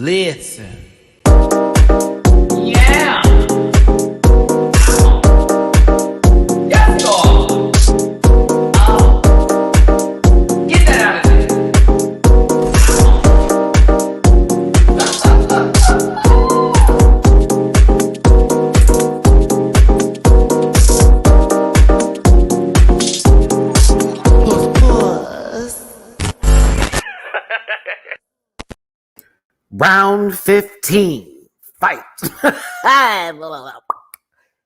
Listen. Yeah. Yes, dog. Get that out of there. Round 15, fight. Hey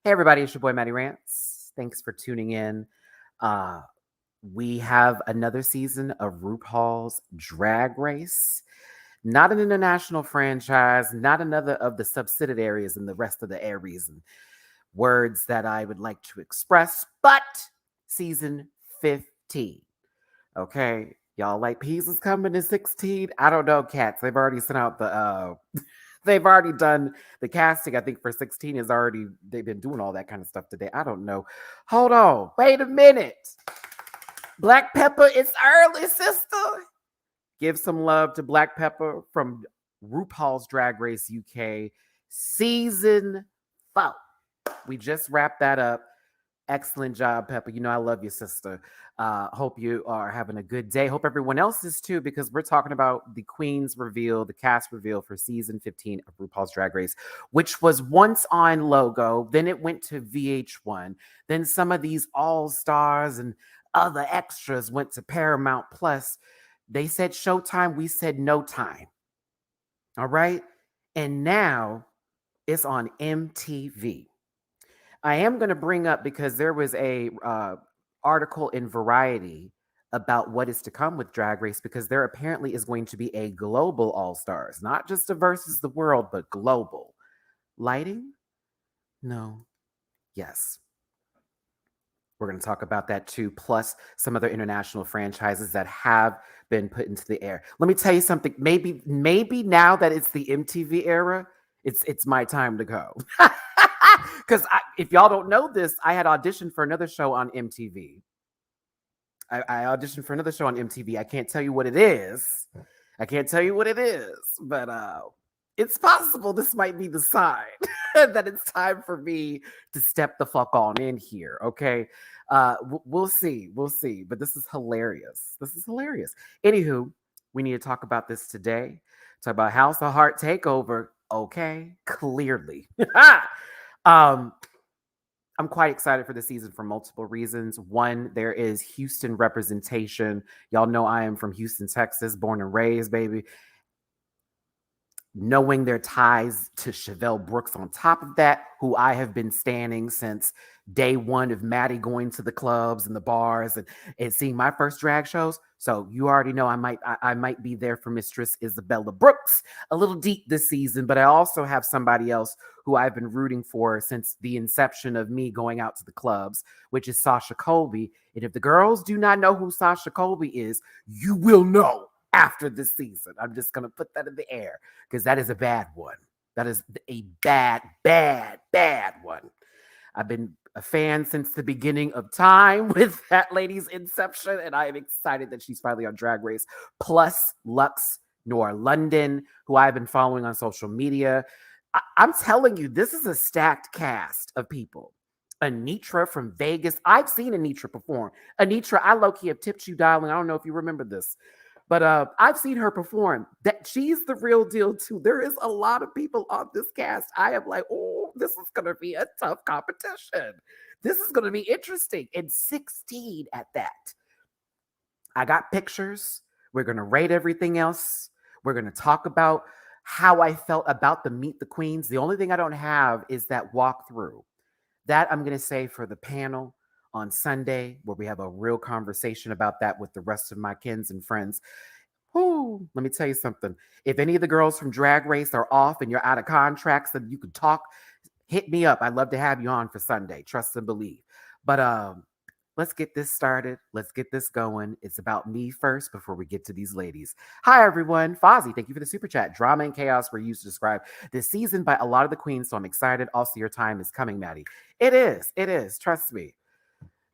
everybody, it's your boy Matty Rants. Thanks for tuning in. We have another season of RuPaul's Drag Race. Not an international franchise, not another of the subsidiaries and the rest of the areas and words that I would like to express, but season 15. Okay. Y'all like Peas is coming in 16? I don't know, cats. They've already sent out the they've already done the casting. I think for 16 is already, they've been doing all that kind of stuff today. I don't know. Hold on. Wait a minute. Black Pepper, it's early, sister. Give some love to Black Pepper from RuPaul's Drag Race UK season 4. We just wrapped that up. Excellent job, Pepper. You know I love you, sister. Hope you are having a good day. Hope everyone else is too, because we're talking about the Queen's reveal, the cast reveal for season 15 of RuPaul's Drag Race, which was once on Logo. Then it went to VH1. Then some of these all-stars and other extras went to Paramount Plus. They said Showtime. We said no time. All right. And now it's on MTV. I am going to bring up, because there was a article in Variety about what is to come with Drag Race, because there apparently is going to be a global All-Stars, not just a versus the world, but global. Lighting? No. Yes. We're going to talk about that too, plus some other international franchises that have been put into the air. Let me tell you something. Maybe now that it's the MTV era, it's my time to go. Because if y'all don't know this, I had auditioned for another show on MTV. I auditioned for another show on MTV. I can't tell you what it is. But it's possible this might be the sign that it's time for me to step the fuck on in here, okay? We'll see. But this is hilarious. Anywho, we need to talk about this today. Talk about House of Heart takeover, okay? Clearly. I'm quite excited for the season for multiple reasons. One, there is Houston representation. Y'all know I am from Houston, Texas, born and raised, baby. Knowing their ties to Chevelle Brooks on top of that, who I have been standing since day one of Maddie going to the clubs and the bars and seeing my first drag shows. So you already know I might be there for Mistress Isabella Brooks a little deep this season, but I also have somebody else who I've been rooting for since the inception of me going out to the clubs, which is Sasha Colby. And if the girls do not know who Sasha Colby is, you will know after this season. I'm just going to put that in the air, because that is a bad one. That is a bad one. I've been a fan since the beginning of time with that lady's inception, and I am excited that she's finally on Drag Race. Plus Lux Noir London, who I've been following on social media. I'm telling you, this is a stacked cast of people. Anitra from Vegas. I've seen Anitra perform. Anitra, I low-key have tipped you, darling. I don't know if you remember this. But I've seen her perform. That she's the real deal too. There is a lot of people on this cast. I am like, oh, this is going to be a tough competition. This is going to be interesting. And 16 at that. I got pictures. We're going to rate everything else. We're going to talk about how I felt about the Meet the Queens. The only thing I don't have is that walkthrough. That I'm going to say for the panel on Sunday, where we have a real conversation about that with the rest of my kins and friends. Whoo, let me tell you something. If any of the girls from Drag Race are off and you're out of contracts that you could talk, hit me up. I'd love to have you on for Sunday. Trust and believe. But let's get this started. Let's get this going. It's about me first before we get to these ladies. Hi, everyone. Fozzie, thank you for the super chat. Drama and chaos were used to describe this season by a lot of the queens, so I'm excited. Also, your time is coming, Maddie. It is. Trust me.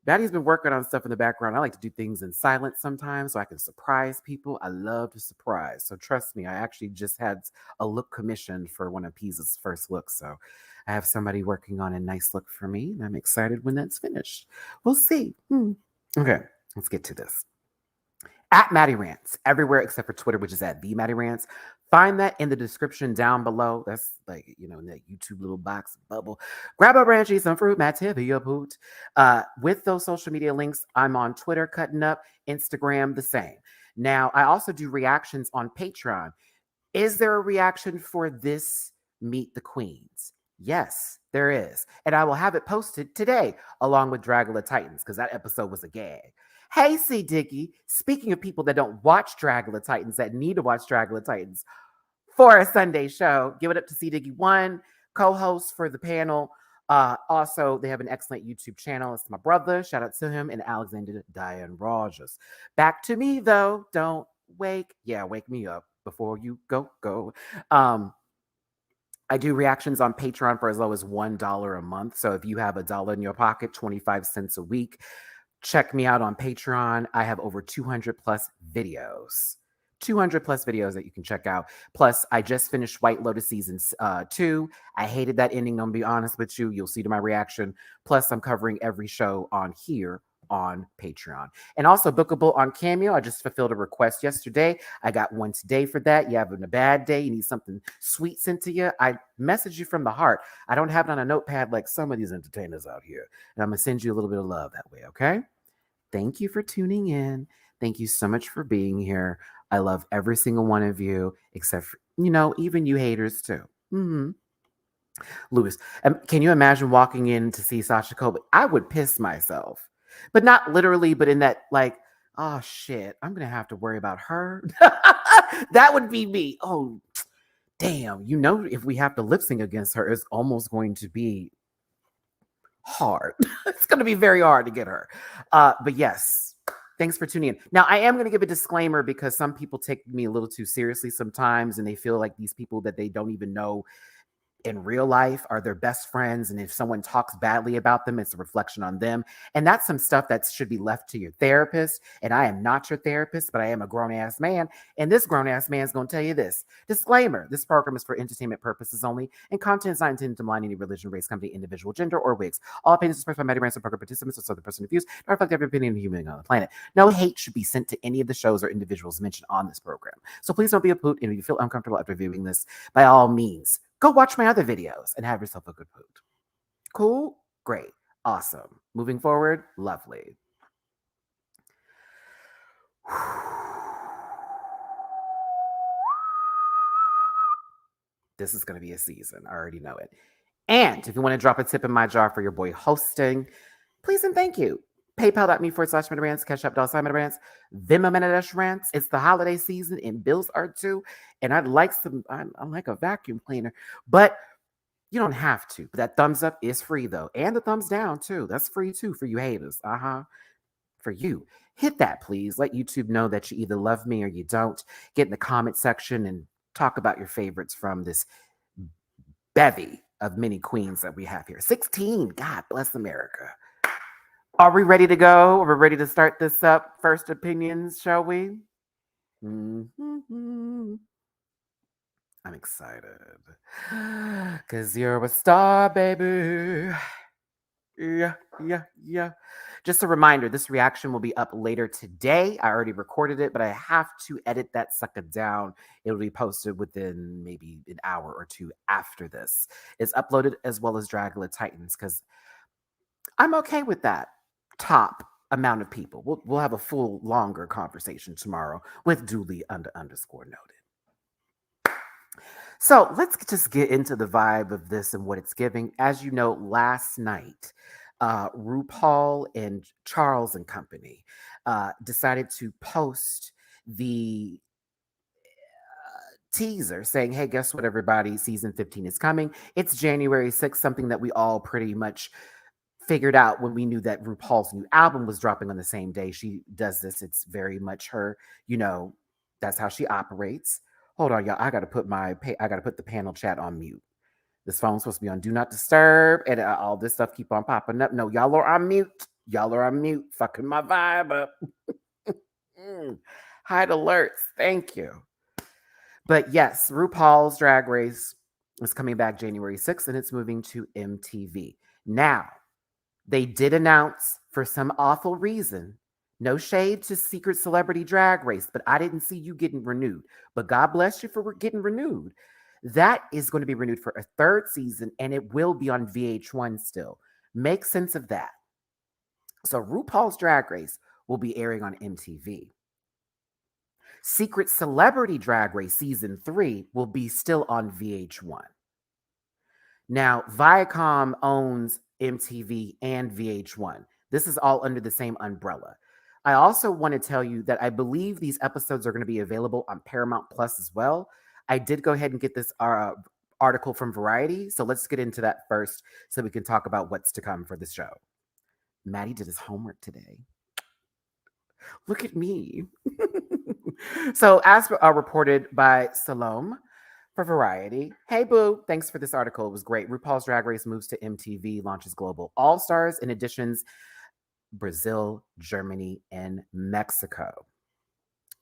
Maddie's been working on stuff in the background. I like to do things in silence sometimes so I can surprise people. I love to surprise. So trust me, I actually just had a look commissioned for one of Pease's first looks. So I have somebody working on a nice look for me, and I'm excited when that's finished. We'll see. Okay, let's get to this. At Matty Rants, everywhere except for Twitter, which is at the Matty Rants. Find that in the description down below. That's like, in that YouTube little box bubble. Grab a branchy, some fruit, Mattivia poot. With those social media links, I'm on Twitter, cutting up, Instagram, the same. Now, I also do reactions on Patreon. Is there a reaction for this Meet the Queens? Yes, there is. And I will have it posted today, along with Dragula Titans, because that episode was a gag. Hey, C. Dicky, speaking of people that don't watch Dragula Titans, that need to watch Dragula Titans for a Sunday show, give it up to C. Dicky, one co-host for the panel. Also, they have an excellent YouTube channel. It's my brother. Shout out to him and Alexander Diane Rogers. Back to me, though. Don't wake me up before you go. I do reactions on Patreon for as low as $1 a month. So if you have $1 in your pocket, 25 cents a week, check me out on Patreon. I have over 200 plus videos. 200 plus videos that you can check out. Plus, I just finished White Lotus season 2. I hated that ending, I'm gonna be honest with you. You'll see to my reaction. Plus, I'm covering every show on here on Patreon. And also bookable on Cameo. I just fulfilled a request yesterday. I got one today for that. You having a bad day, you need something sweet sent to you, I message you from the heart. I don't have it on a notepad like some of these entertainers out here. And I'm gonna send you a little bit of love that way, okay? Thank you for tuning in. Thank you so much for being here. I love every single one of you, except for, even you haters too. Louis, can you imagine walking in to see Sasha Colby? I would piss myself. But not literally, but in that, like, oh shit, I'm going to have to worry about her. That would be me. Oh, damn. If we have to lip sync against her, it's almost going to be hard. It's going to be very hard to get her. But yes, thanks for tuning in. Now, I am going to give a disclaimer because some people take me a little too seriously sometimes, and they feel like these people that they don't even know in real life are their best friends, and if someone talks badly about them, it's a reflection on them. And that's some stuff that should be left to your therapist. And I am not your therapist, but I am a grown-ass man, and this grown-ass man is going to tell you this. Disclaimer: this program is for entertainment purposes only, and content is not intended to malign any religion, race, company, individual, gender, or wigs. All opinions expressed by Matty Rants and program participants are so the personal views not reflect every opinion of human on the planet. No hate should be sent to any of the shows or individuals mentioned on this program. So please don't be a poot, and if you feel uncomfortable after viewing this, by all means, go watch my other videos and have yourself a good poot. Cool? Great. Awesome. Moving forward, lovely. This is going to be a season. I already know it. And if you want to drop a tip in my jar for your boy hosting, please and thank you. PayPal.me/MattyRants, Cash App $MattyRants, Venmo MattyRants. It's the holiday season and bills are due. And I like a vacuum cleaner, but you don't have to. But that thumbs up is free though. And the thumbs down too. That's free too for you haters. For you. Hit that, please. Let YouTube know that you either love me or you don't. Get in the comment section and talk about your favorites from this bevy of mini queens that we have here. 16. God bless America. Are we ready to go? Are we ready to start this up? First opinions, shall we? I'm excited. Because you're a star, baby. Yeah. Just a reminder, this reaction will be up later today. I already recorded it, but I have to edit that sucker down. It'll be posted within maybe an hour or two after this. It's uploaded as well as Dragula Titans because I'm okay with that top amount of people. We'll have a full, longer conversation tomorrow with duly underscore noted. So let's just get into the vibe of this and what it's giving. As you know, last night, RuPaul and Charles and company decided to post the teaser saying, hey, guess what, everybody? Season 15 is coming. It's January 6th, something that we all pretty much figured out when we knew that RuPaul's new album was dropping on the same day. She does this. It's very much her, that's how she operates. Hold on, y'all. I gotta put the panel chat on mute. This phone's supposed to be on do not disturb, and all this stuff keep on popping up. No, y'all are on mute. Y'all are on mute, fucking my vibe up. Hide alerts. Thank you. But yes, RuPaul's Drag Race is coming back January 6th and it's moving to MTV. Now, they did announce for some awful reason, no shade to Secret Celebrity Drag Race, but I didn't see you getting renewed. But God bless you for getting renewed. That is going to be renewed for a third season and it will be on VH1 still. Make sense of that. So RuPaul's Drag Race will be airing on MTV. Secret Celebrity Drag Race Season 3 will be still on VH1. Now, Viacom owns MTV and VH1. This is all under the same umbrella. I also want to tell you that I believe these episodes are going to be available on Paramount Plus as well. I did go ahead and get this article from Variety, so let's get into that first so we can talk about what's to come for the show. Maddie did his homework today. Look at me. So, as reported by Salome for Variety, hey boo, thanks for this article. It was great. RuPaul's Drag Race moves to MTV, launches global all-stars in additions Brazil, Germany, and Mexico.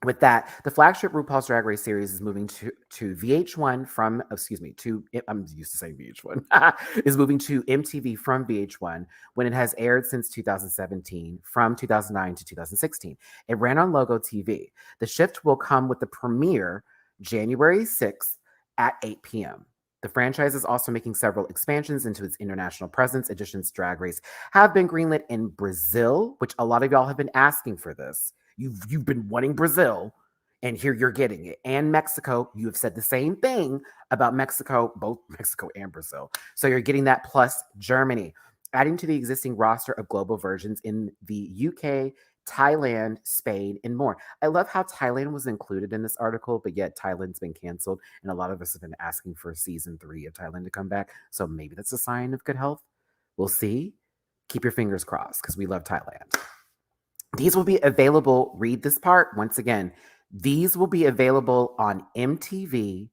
With that, the flagship RuPaul's Drag Race series is moving to VH1 from, I'm used to saying VH1, is moving to MTV from VH1 when it has aired since 2017, from 2009 to 2016. It ran on Logo TV. The shift will come with the premiere January 6th at 8 p.m. The franchise is also making several expansions into its international presence. Editions Drag Race have been greenlit in Brazil, which a lot of y'all have been asking for this. You've been wanting Brazil, and here you're getting it. And Mexico, you have said the same thing about Mexico, both Mexico and Brazil. So you're getting that plus Germany, adding to the existing roster of global versions in the UK, Thailand, Spain, and more. I love how Thailand was included in this article, but yet Thailand's been canceled, and a lot of us have been asking for season 3 of Thailand to come back. So maybe that's a sign of good health. We'll see. Keep your fingers crossed because we love Thailand. These will be available, read this part once again, these will be available on MTV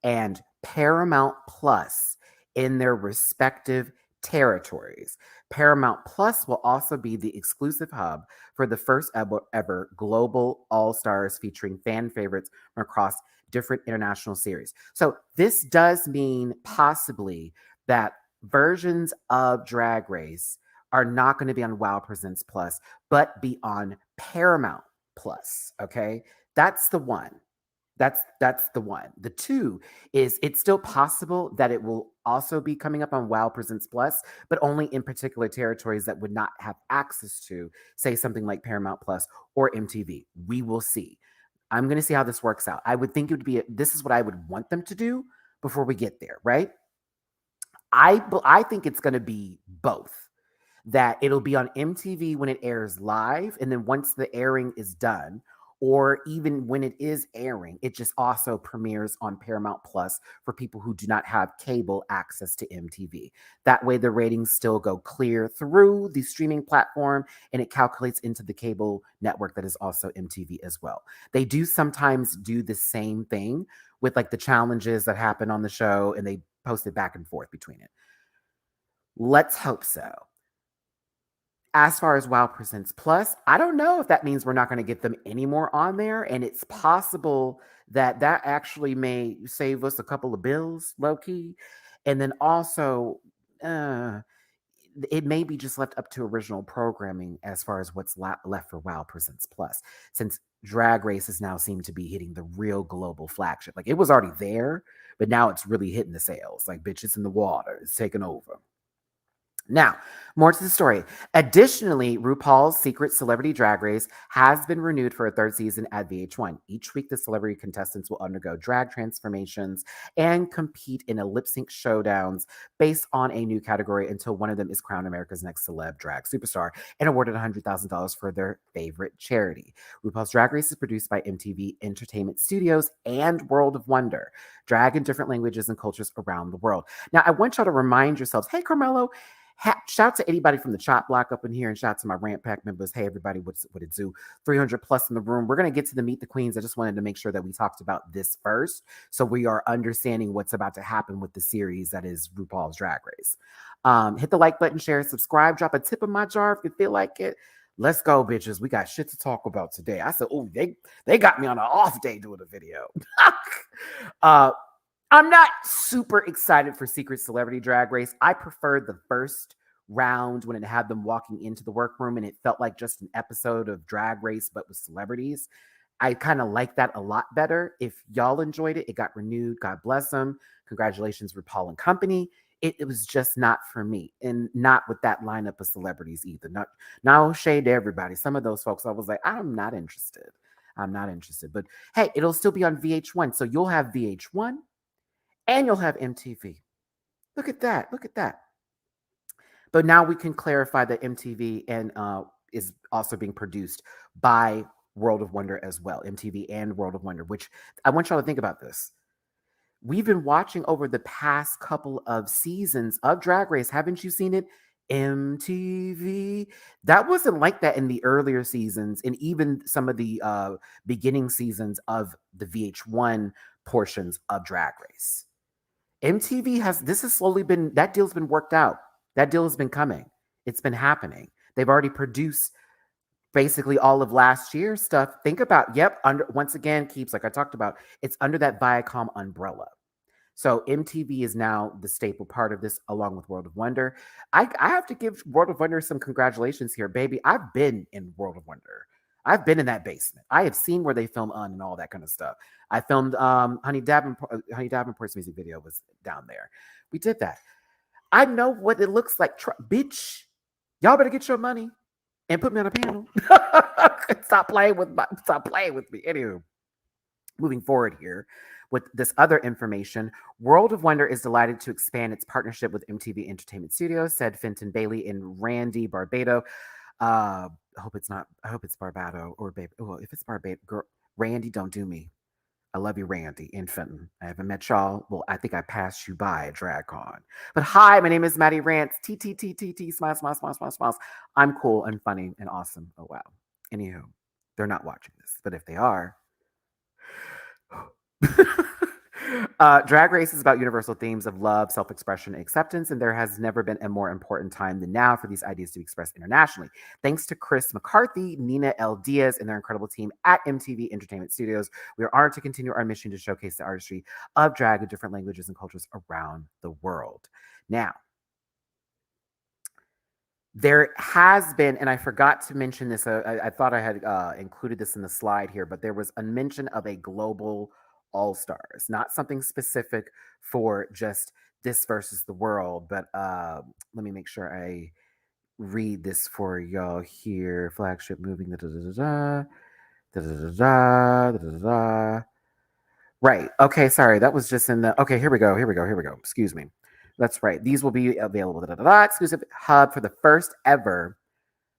and Paramount Plus in their respective territories. Paramount Plus will also be the exclusive hub for the first ever global all-stars featuring fan favorites from across different international series. So this does mean possibly that versions of Drag Race are not going to be on Wow Presents Plus, but be on Paramount Plus. Okay, that's the one. That's the one. The two is it's still possible that it will also be coming up on Wow Presents Plus, but only in particular territories that would not have access to, say, something like Paramount Plus or MTV. We will see. I'm going to see how this works out. I would think it would be, this is what I would want them to do before we get there, right? I think it's going to be both. That it'll be on MTV when it airs live, and then once the airing is done, or even when it is airing, it just also premieres on Paramount Plus for people who do not have cable access to MTV. That way the ratings still go clear through the streaming platform, and it calculates into the cable network that is also MTV as well. They do sometimes do the same thing with like the challenges that happen on the show, and they post it back and forth between it. Let's hope so. As far as Wow Presents Plus, I don't know if that means we're not going to get them anymore on there. And it's possible that actually may save us a couple of bills, low key. And then also, it may be just left up to original programming as far as what's left for Wow Presents Plus, since Drag Race has now seemed to be hitting the real global flagship. Like it was already there, but now it's really hitting the sales. Like, bitch, it's in the water. It's taking over. Now, more to the story. Additionally, RuPaul's Secret Celebrity Drag Race has been renewed for a third season at VH1. Each week, the celebrity contestants will undergo drag transformations and compete in a lip-sync showdowns based on a new category until one of them is crowned America's next celeb drag superstar and awarded $100,000 for their favorite charity. RuPaul's Drag Race is produced by MTV Entertainment Studios and World of Wonder, drag in different languages and cultures around the world. Now, I want y'all to remind yourselves, hey, Carmelo, Shout out to anybody from the Chop Block up in here, and shout out to my Rant Pack members. Hey, everybody, what it do? 300 plus in the room. We're going to get to the Meet the Queens. I just wanted to make sure that we talked about this first, so we are understanding what's about to happen with the series that is RuPaul's Drag Race. Hit the like button, share, subscribe, drop a tip in my jar if you feel like it. Let's go, bitches. We got shit to talk about today. I said, oh, they got me on an off day doing a video. I'm not super excited for Secret Celebrity Drag Race. I preferred the first round when it had them walking into the workroom and it felt like just an episode of Drag Race, but with celebrities. I kind of like that a lot better. If y'all enjoyed it, it got renewed. God bless them. Congratulations, RuPaul and company. It was just not for me, and not with that lineup of celebrities either. No shade to everybody. Some of those folks, I was like, I'm not interested. But hey, it'll still be on VH1. So you'll have VH1 and you'll have MTV. Look at that. But now we can clarify that MTV and is also being produced by World of Wonder as well. MTV and World of Wonder, which I want y'all to think about this. We've been watching over the past couple of seasons of Drag Race. Haven't you seen it? MTV. That wasn't like that in the earlier seasons and even some of the beginning seasons of the VH1 portions of Drag Race. MTV that deal's been worked out. That deal has been coming. It's been happening. They've already produced basically all of last year's stuff. Think about, once again, Keeps, like I talked about, it's under that Viacom umbrella. So MTV is now the staple part of this, along with World of Wonder. I have to give World of Wonder some congratulations here, baby. I've been in World of Wonder. I've been in that basement. I have seen where they film and all that kind of stuff. I filmed Honey Davenport's music video was down there. We did that. I know what it looks like. Bitch, y'all better get your money and put me on a panel. Stop playing with me. Anywho, moving forward here with this other information, World of Wonder is delighted to expand its partnership with MTV Entertainment Studios, said Fenton Bailey and Randy Barbado. I hope it's Barbado or baby. Well, if it's Barbado, girl, Randy, don't do me. I love you, Randy and Fenton. I haven't met y'all. Well, I think I passed you by at DragCon. But hi, my name is Matty Rants. T. Smiles. I'm cool and funny and awesome. Oh, wow. Anywho, they're not watching this. But if they are... Drag Race is about universal themes of love, self-expression, and acceptance, and there has never been a more important time than now for these ideas to be expressed internationally. Thanks to Chris McCarthy, Nina L. Diaz, and their incredible team at MTV Entertainment Studios, we are honored to continue our mission to showcase the artistry of drag in different languages and cultures around the world. Now, there has been, and I forgot to mention this, I thought I had included this in the slide here, but there was a mention of a global all-stars, not something specific for just this versus the world, but let me make sure I read this for y'all here. Flagship moving, right. Okay, sorry, that was just in the, okay, here we go. Excuse me. That's right. These will be available. Exclusive hub for the first ever.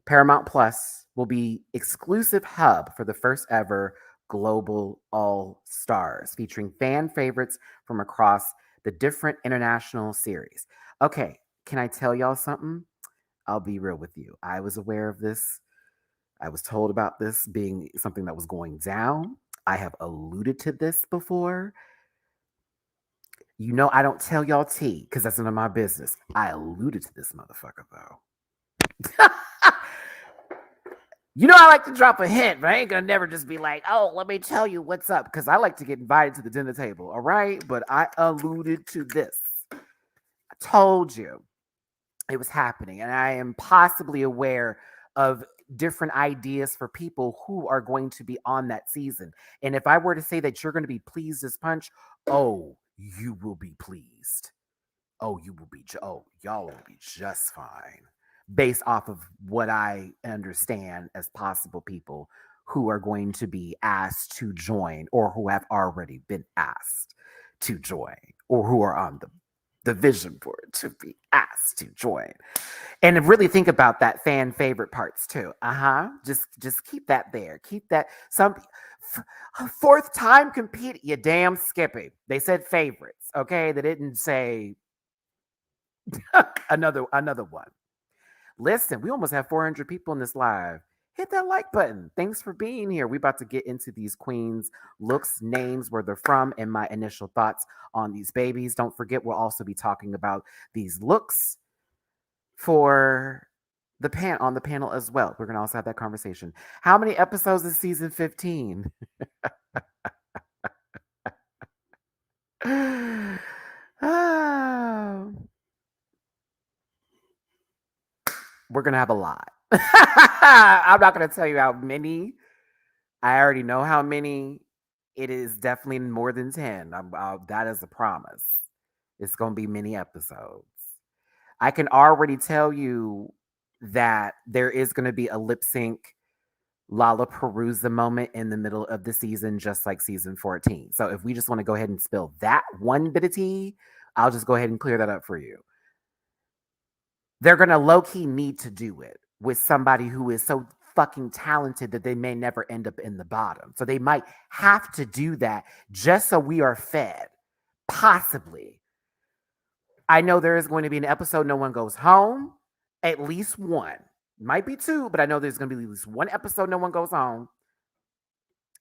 Paramount Plus will be exclusive hub for the first ever Global All Stars, featuring fan favorites from across the different international series. Okay, can I tell y'all something? I'll be real with you. I was aware of this. I was told about this being something that was going down. I have alluded to this before. You know, I don't tell y'all tea because that's none of my business. I alluded to this motherfucker, though. You know, I like to drop a hint, but I ain't gonna never just be like, oh, let me tell you what's up, because I like to get invited to the dinner table, all right? But I alluded to this. I told you it was happening, and I am possibly aware of different ideas for people who are going to be on that season. And if I were to say that you're going to be pleased as punch, oh, you will be pleased. Oh, y'all will be just fine. Based off of what I understand as possible people who are going to be asked to join or who have already been asked to join or who are on the vision board to be asked to join. And really think about that fan favorite parts too. Just keep that there. Keep that. Some fourth time compete. You damn Skippy. They said favorites. Okay. They didn't say another one. Listen, we almost have 400 people in this live. Hit that like button. Thanks for being here. We about to get into these queens' looks, names, where they're from, and my initial thoughts on these babies. Don't forget, we'll also be talking about these looks for on the panel as well. We're gonna also have that conversation. How many episodes is season 15? Oh. We're gonna have a lot. I'm not gonna tell you how many. I already know how many. It is definitely more than 10. That is a promise. It's gonna be many episodes. I can already tell you that there is gonna be a lip sync Lollapalooza moment in the middle of the season, just like season 14. So if we just want to go ahead and spill that one bit of tea, I'll just go ahead and clear that up for you. They're going to low-key need to do it with somebody who is so fucking talented that they may never end up in the bottom. So they might have to do that just so we are fed. Possibly. I know there is going to be an episode No One Goes Home. At least one. Might be two, but I know there's going to be at least one episode No One Goes Home.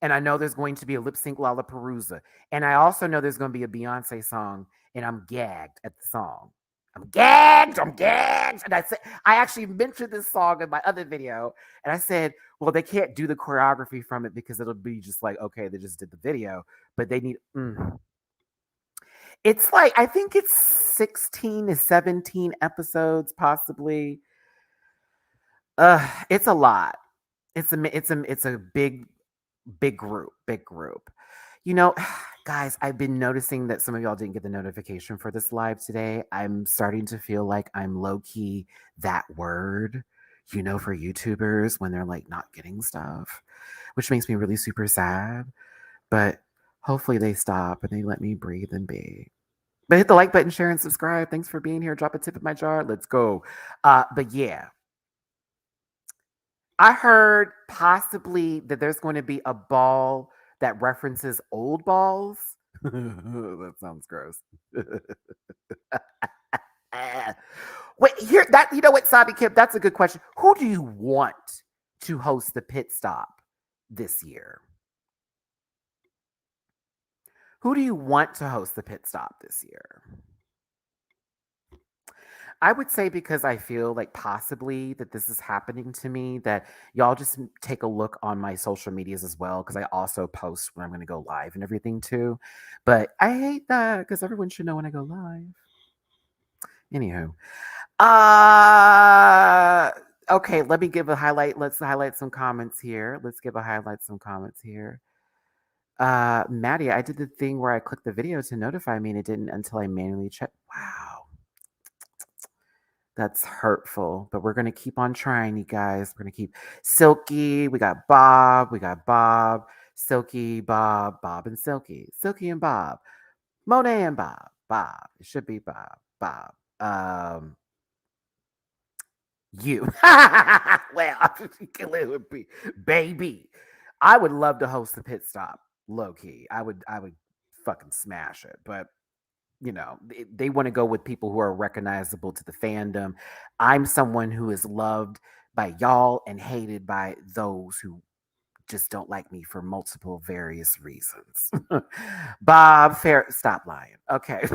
And I know there's going to be a lip sync Lollapalooza. And I also know there's going to be a Beyonce song, and I'm gagged at the song. I'm gagged. And I actually mentioned this song in my other video. And I said, well, they can't do the choreography from it because it'll be just like, okay, they just did the video. But they need... It's like, I think it's 16 to 17 episodes, possibly. It's a lot. It's a big group. You know, guys, I've been noticing that some of y'all didn't get the notification for this live today. I'm starting to feel like I'm low-key that word, you know, for YouTubers when they're like not getting stuff, which makes me really super sad. But hopefully they stop and they let me breathe and be. But hit the like button, share, and subscribe. Thanks for being here. Drop a tip in my jar. Let's go. But yeah. I heard possibly that there's going to be a ball that references old balls. That sounds gross. Wait, here that you know what, Sabi Kip, that's a good question. Who do you want to host the pit stop this year? Who do you want to host the pit stop this year? I would say, because I feel like possibly that this is happening to me, that y'all just take a look on my social medias as well, because I also post when I'm going to go live and everything too. But I hate that because everyone should know when I go live. Anywho. Okay, let me give a highlight. Let's highlight some comments here. Maddie, I did the thing where I clicked the video to notify me and it didn't until I manually checked. Wow. That's hurtful, but we're going to keep on trying, you guys. We're going to keep Silky. We got Bob, Silky, Bob, and Silky. Silky and Bob. Monet and Bob. It should be Bob. You. Well, it would be baby. I would love to host the pit stop, low key. I would fucking smash it, but you know, they want to go with people who are recognizable to the fandom. I'm someone who is loved by y'all and hated by those who just don't like me for multiple various reasons. Bob, stop lying. Okay.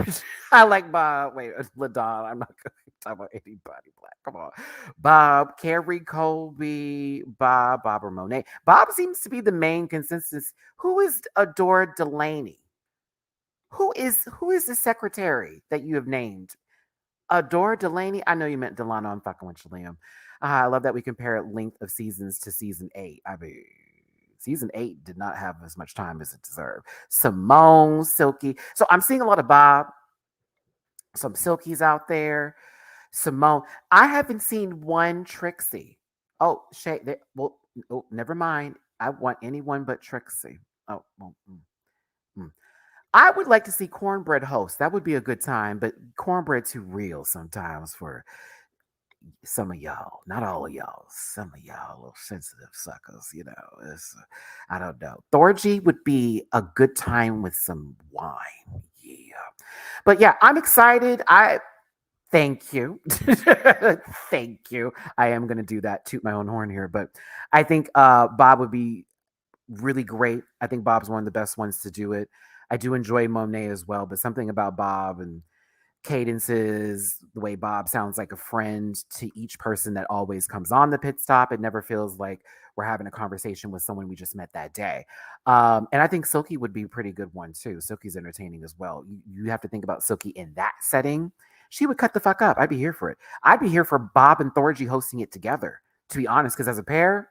I like Bob. Wait, LaDon, I'm not going to talk about anybody black. Come on. Bob, Carrie Colby, Bob or Monet. Bob seems to be the main consensus. Who is Adora Delaney? Who is the secretary that you have named? Adora Delaney? I know you meant Delano. I'm fucking with you, Liam. I love that we compare length of seasons to season 8. I mean, season 8 did not have as much time as it deserved. Simone, Silky. So I'm seeing a lot of Bob. Some Silkies out there. Simone. I haven't seen one Trixie. Oh, Shay. Well, oh, never mind. I want anyone but Trixie. Oh, well, I would like to see Cornbread host. That would be a good time, but Cornbread too real sometimes for some of y'all. Not all of y'all. Some of y'all little sensitive suckers, you know. I don't know. Thorgy would be a good time with some wine. Yeah. But yeah, I'm excited. Thank you. Thank you. I am going to do that, toot my own horn here. But I think Bob would be really great. I think Bob's one of the best ones to do it. I do enjoy Monet as well, but something about Bob and cadences, the way Bob sounds like a friend to each person that always comes on the pit stop. It never feels like we're having a conversation with someone we just met that day. And I think Silky would be a pretty good one too. Silky's entertaining as well. You have to think about Silky in that setting. She would cut the fuck up. I'd be here for it. I'd be here for Bob and Thorgy hosting it together, to be honest, because as a pair,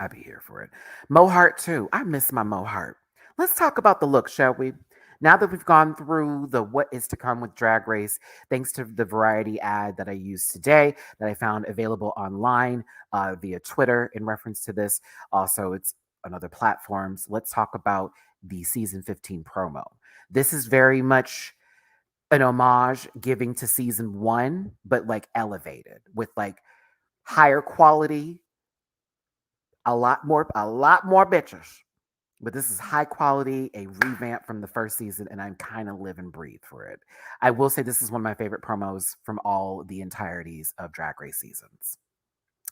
I'd be here for it. Mohart too. I miss my Mohart. Let's talk about the look, shall we? Now that we've gone through the what is to come with Drag Race, thanks to the variety ad that I used today that I found available online via Twitter in reference to this. Also, it's on other platforms. Let's talk about the season 15 promo. This is very much an homage giving to season 1, but like elevated with like higher quality, a lot more bitches. But this is high quality, a revamp from the first season, and I'm kind of live and breathe for it. I will say this is one of my favorite promos from all the entireties of Drag Race seasons.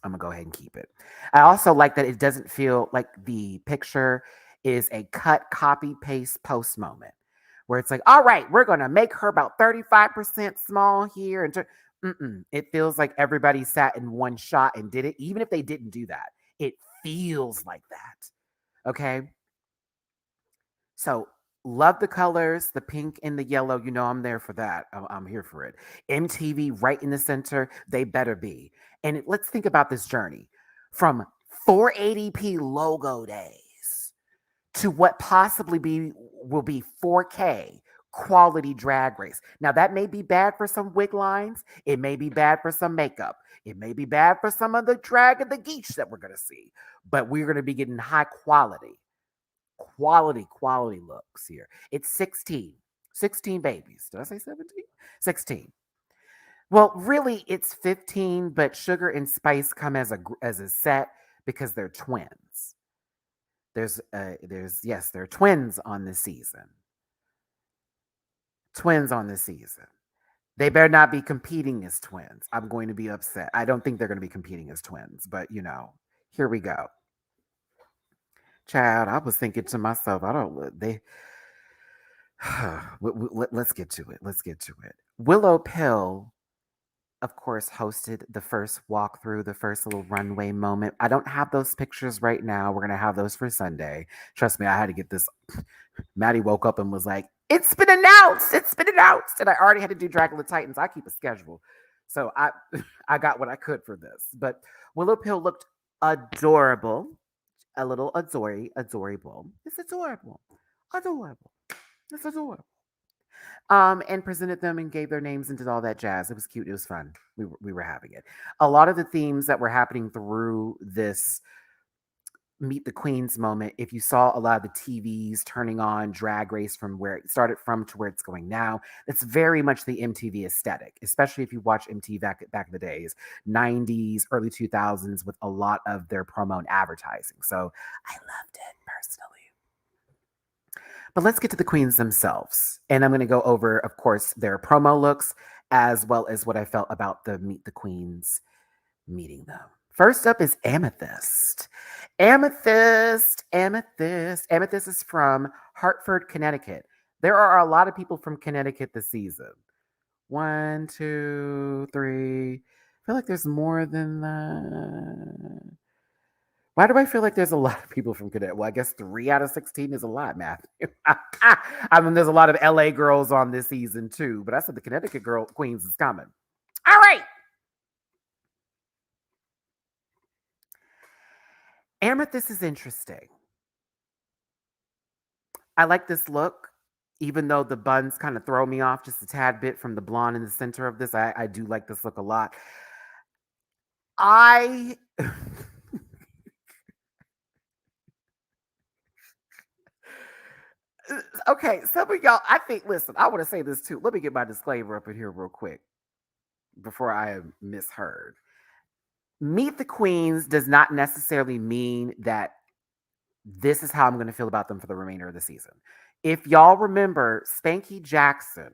I'm gonna go ahead and keep it. I also like that it doesn't feel like the picture is a cut, copy, paste, post moment where it's like, all right, we're gonna make her about 35% small here, and it feels like everybody sat in one shot and did it. Even if they didn't do that, it feels like that. Okay. So love the colors, the pink and the yellow. You know, I'm there for that. I'm here for it. MTV right in the center. They better be. And let's think about this journey from 480p logo days to what possibly will be 4K quality Drag Race. Now that may be bad for some wig lines. It may be bad for some makeup. It may be bad for some of the drag and the geesh that we're going to see. But we're going to be getting high quality looks here. It's 16 babies. Did I say 17? 16. Well, really it's 15, but Sugar and Spice come as a set because they're twins. They're twins on this season. They better not be competing as twins. I'm going to be upset. I don't think they're going to be competing as twins, but here we go. Child, I was thinking to myself, let's get to it. Willow Pill, of course, hosted the first walkthrough, the first little runway moment. I don't have those pictures right now. We're going to have those for Sunday. Trust me, I had to get this. Maddie woke up and was like, it's been announced. And I already had to do Dracula Titans. I keep a schedule. So I got what I could for this. But Willow Pill looked adorable. A little adorable. It's adorable. It's adorable. And presented them and gave their names and did all that jazz. It was cute. It was fun. We were having it. A lot of the themes that were happening through this Meet the Queens moment, if you saw a lot of the TVs turning on Drag Race from where it started from to where it's going now, it's very much the MTV aesthetic, especially if you watch MTV back in the days, 90s, early 2000s, with a lot of their promo and advertising. So I loved it personally. But let's get to the queens themselves. And I'm going to go over, of course, their promo looks, as well as what I felt about the Meet the Queens meeting them. First up is Amethyst. Amethyst is from Hartford, Connecticut. There are a lot of people from Connecticut this season. 1, 2, 3. I feel like there's more than that. Why do I feel like there's a lot of people from Connecticut? Well, I guess 3 out of 16 is a lot, Matthew. I mean, there's a lot of LA girls on this season too, but I said the Connecticut queens is coming. All right. Amethyst is interesting. I like this look, even though the buns kind of throw me off just a tad bit from the blonde in the center of this. I do like this look a lot. Okay, some of y'all, I think, listen, I want to say this too. Let me get my disclaimer up in here real quick before I am misheard. Meet the Queens does not necessarily mean that this is how I'm going to feel about them for the remainder of the season. If y'all remember, Spanky Jackson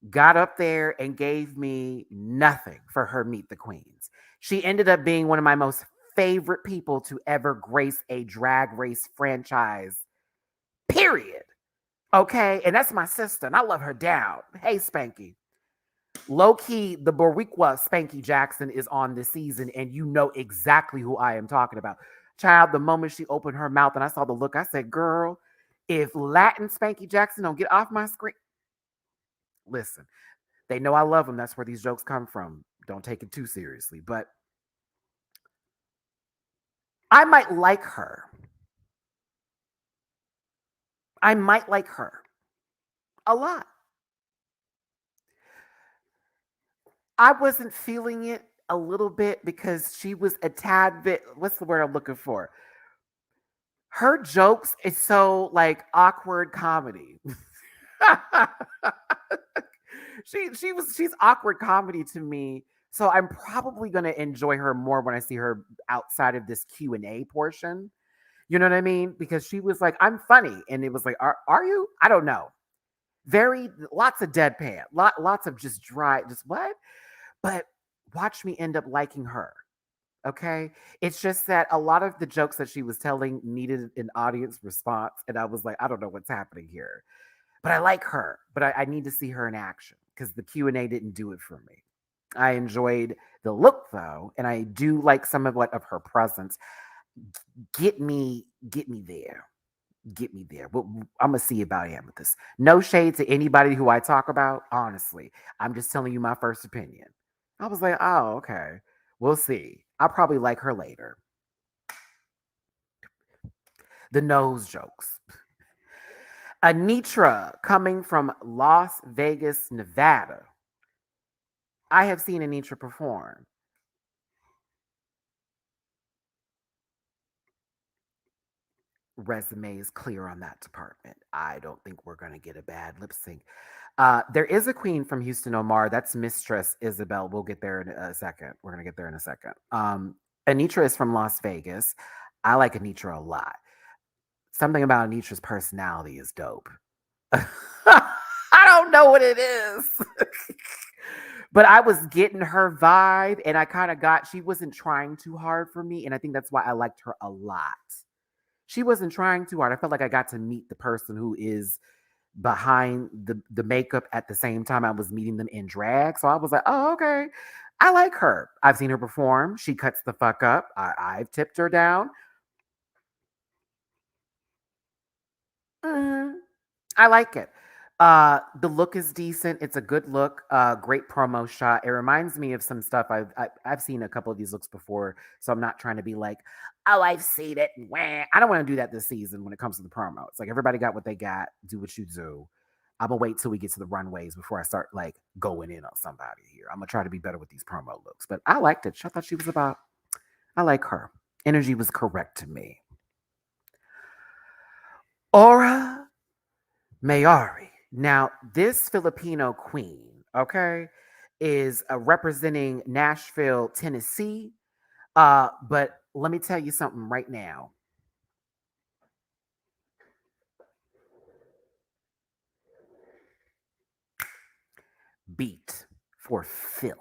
got up there and gave me nothing for her Meet the Queens. She ended up being one of my most favorite people to ever grace a drag race franchise, period. Okay. And that's my sister, and I love her down. Hey, Spanky. Low key, the Boricua Spanky Jackson is on this season, and you know exactly who I am talking about. Child, the moment she opened her mouth and I saw the look, I said, girl, if Latin Spanky Jackson don't get off my screen, listen, they know I love them. That's where these jokes come from. Don't take it too seriously. But I might like her. I might like her a lot. I wasn't feeling it a little bit because she was a tad bit, what's the word I'm looking for? Her jokes is so like awkward comedy. She's awkward comedy to me. So I'm probably going to enjoy her more when I see her outside of this Q&A portion. You know what I mean? Because she was like, I'm funny. And it was like, are you? I don't know. Very, lots of deadpan, lots of just dry, just what? But watch me end up liking her. Okay. It's just that a lot of the jokes that she was telling needed an audience response. And I was like, I don't know what's happening here. But I like her. But I need to see her in action because the Q&A didn't do it for me. I enjoyed the look though, and I do like some of what of her presence. Get me there. Get me there. But I'm gonna see about Amethyst. No shade to anybody who I talk about. Honestly, I'm just telling you my first opinion. I was like, oh, okay. We'll see. I'll probably like her later. The nose jokes. Anitra coming from Las Vegas, Nevada. I have seen Anitra perform. Resume is clear on that department. I don't think we're going to get a bad lip sync. There is a queen from Houston Omar. That's Mistress Isabel. We'll get there in a second. We're going to get there in a second. Anitra is from Las Vegas. I like Anitra a lot. Something about Anitra's personality is dope. I don't know what it is. But I was getting her vibe, and I kind of got, she wasn't trying too hard for me. And I think that's why I liked her a lot. She wasn't trying too hard. I felt like I got to meet the person who is behind the makeup at the same time I was meeting them in drag. So I was like, oh, okay. I like her. I've seen her perform. She cuts the fuck up. I've tipped her down. Mhm. I like it. The look is decent. It's a good look. Great promo shot. It reminds me of some stuff I've seen a couple of these looks before, so I'm not trying to be like, oh, I've seen it. Wah. I don't want to do that this season when it comes to the promo. It's like everybody got what they got. Do what you do. I'm gonna wait till we get to the runways before I start like going in on somebody here. I'm gonna try to be better with these promo looks. But I liked it. I thought she was about. I like her. Energy was correct to me. Aura Mayari. Now, this Filipino queen, okay, is representing Nashville, Tennessee. But let me tell you something right now. Beat for filth.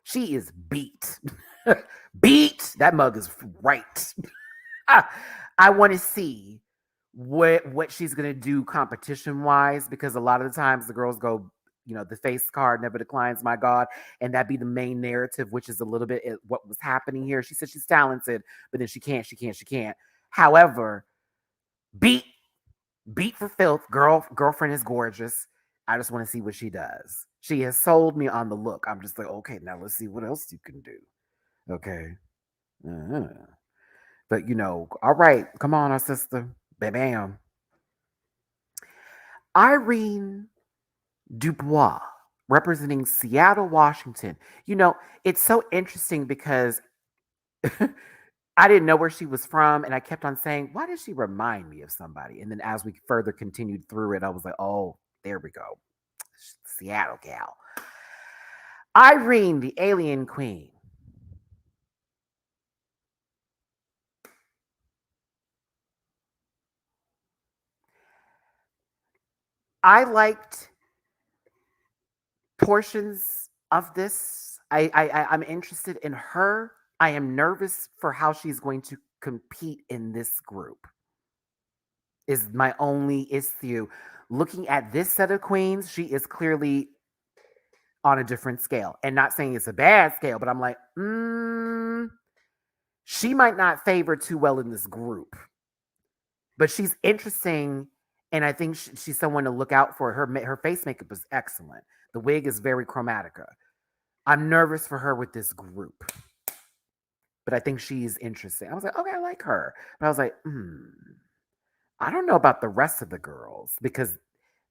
She is beat. Beat. That mug is right. I want to see what she's gonna do competition wise, because a lot of the times the girls go, the face card never declines, my God, and that be the main narrative, which is a little bit what was happening here. She said she's talented, but then she can't. However, beat beat for filth. Girlfriend is gorgeous. I just want to see what she does. She has sold me on the look. I'm just like, okay, now let's see what else you can do. Okay. Uh-huh. But all right, come on, our sister. Bam. Irene Dubois, representing Seattle, Washington. It's so interesting because I didn't know where she was from, and I kept on saying, why does she remind me of somebody? And then as we further continued through it, I was like, oh, there we go. Seattle gal. Irene, the alien queen. I liked portions of this. I'm interested in her. I am nervous for how she's going to compete in this group. Is my only issue. Looking at this set of queens, she is clearly on a different scale. And not saying it's a bad scale, but I'm like, she might not favor too well in this group. But she's interesting, and I think she's someone to look out for. Her face makeup is excellent. The wig is very chromatica. I'm nervous for her with this group, but I think she's interesting. I was like, okay, I like her, but I was like, I don't know about the rest of the girls because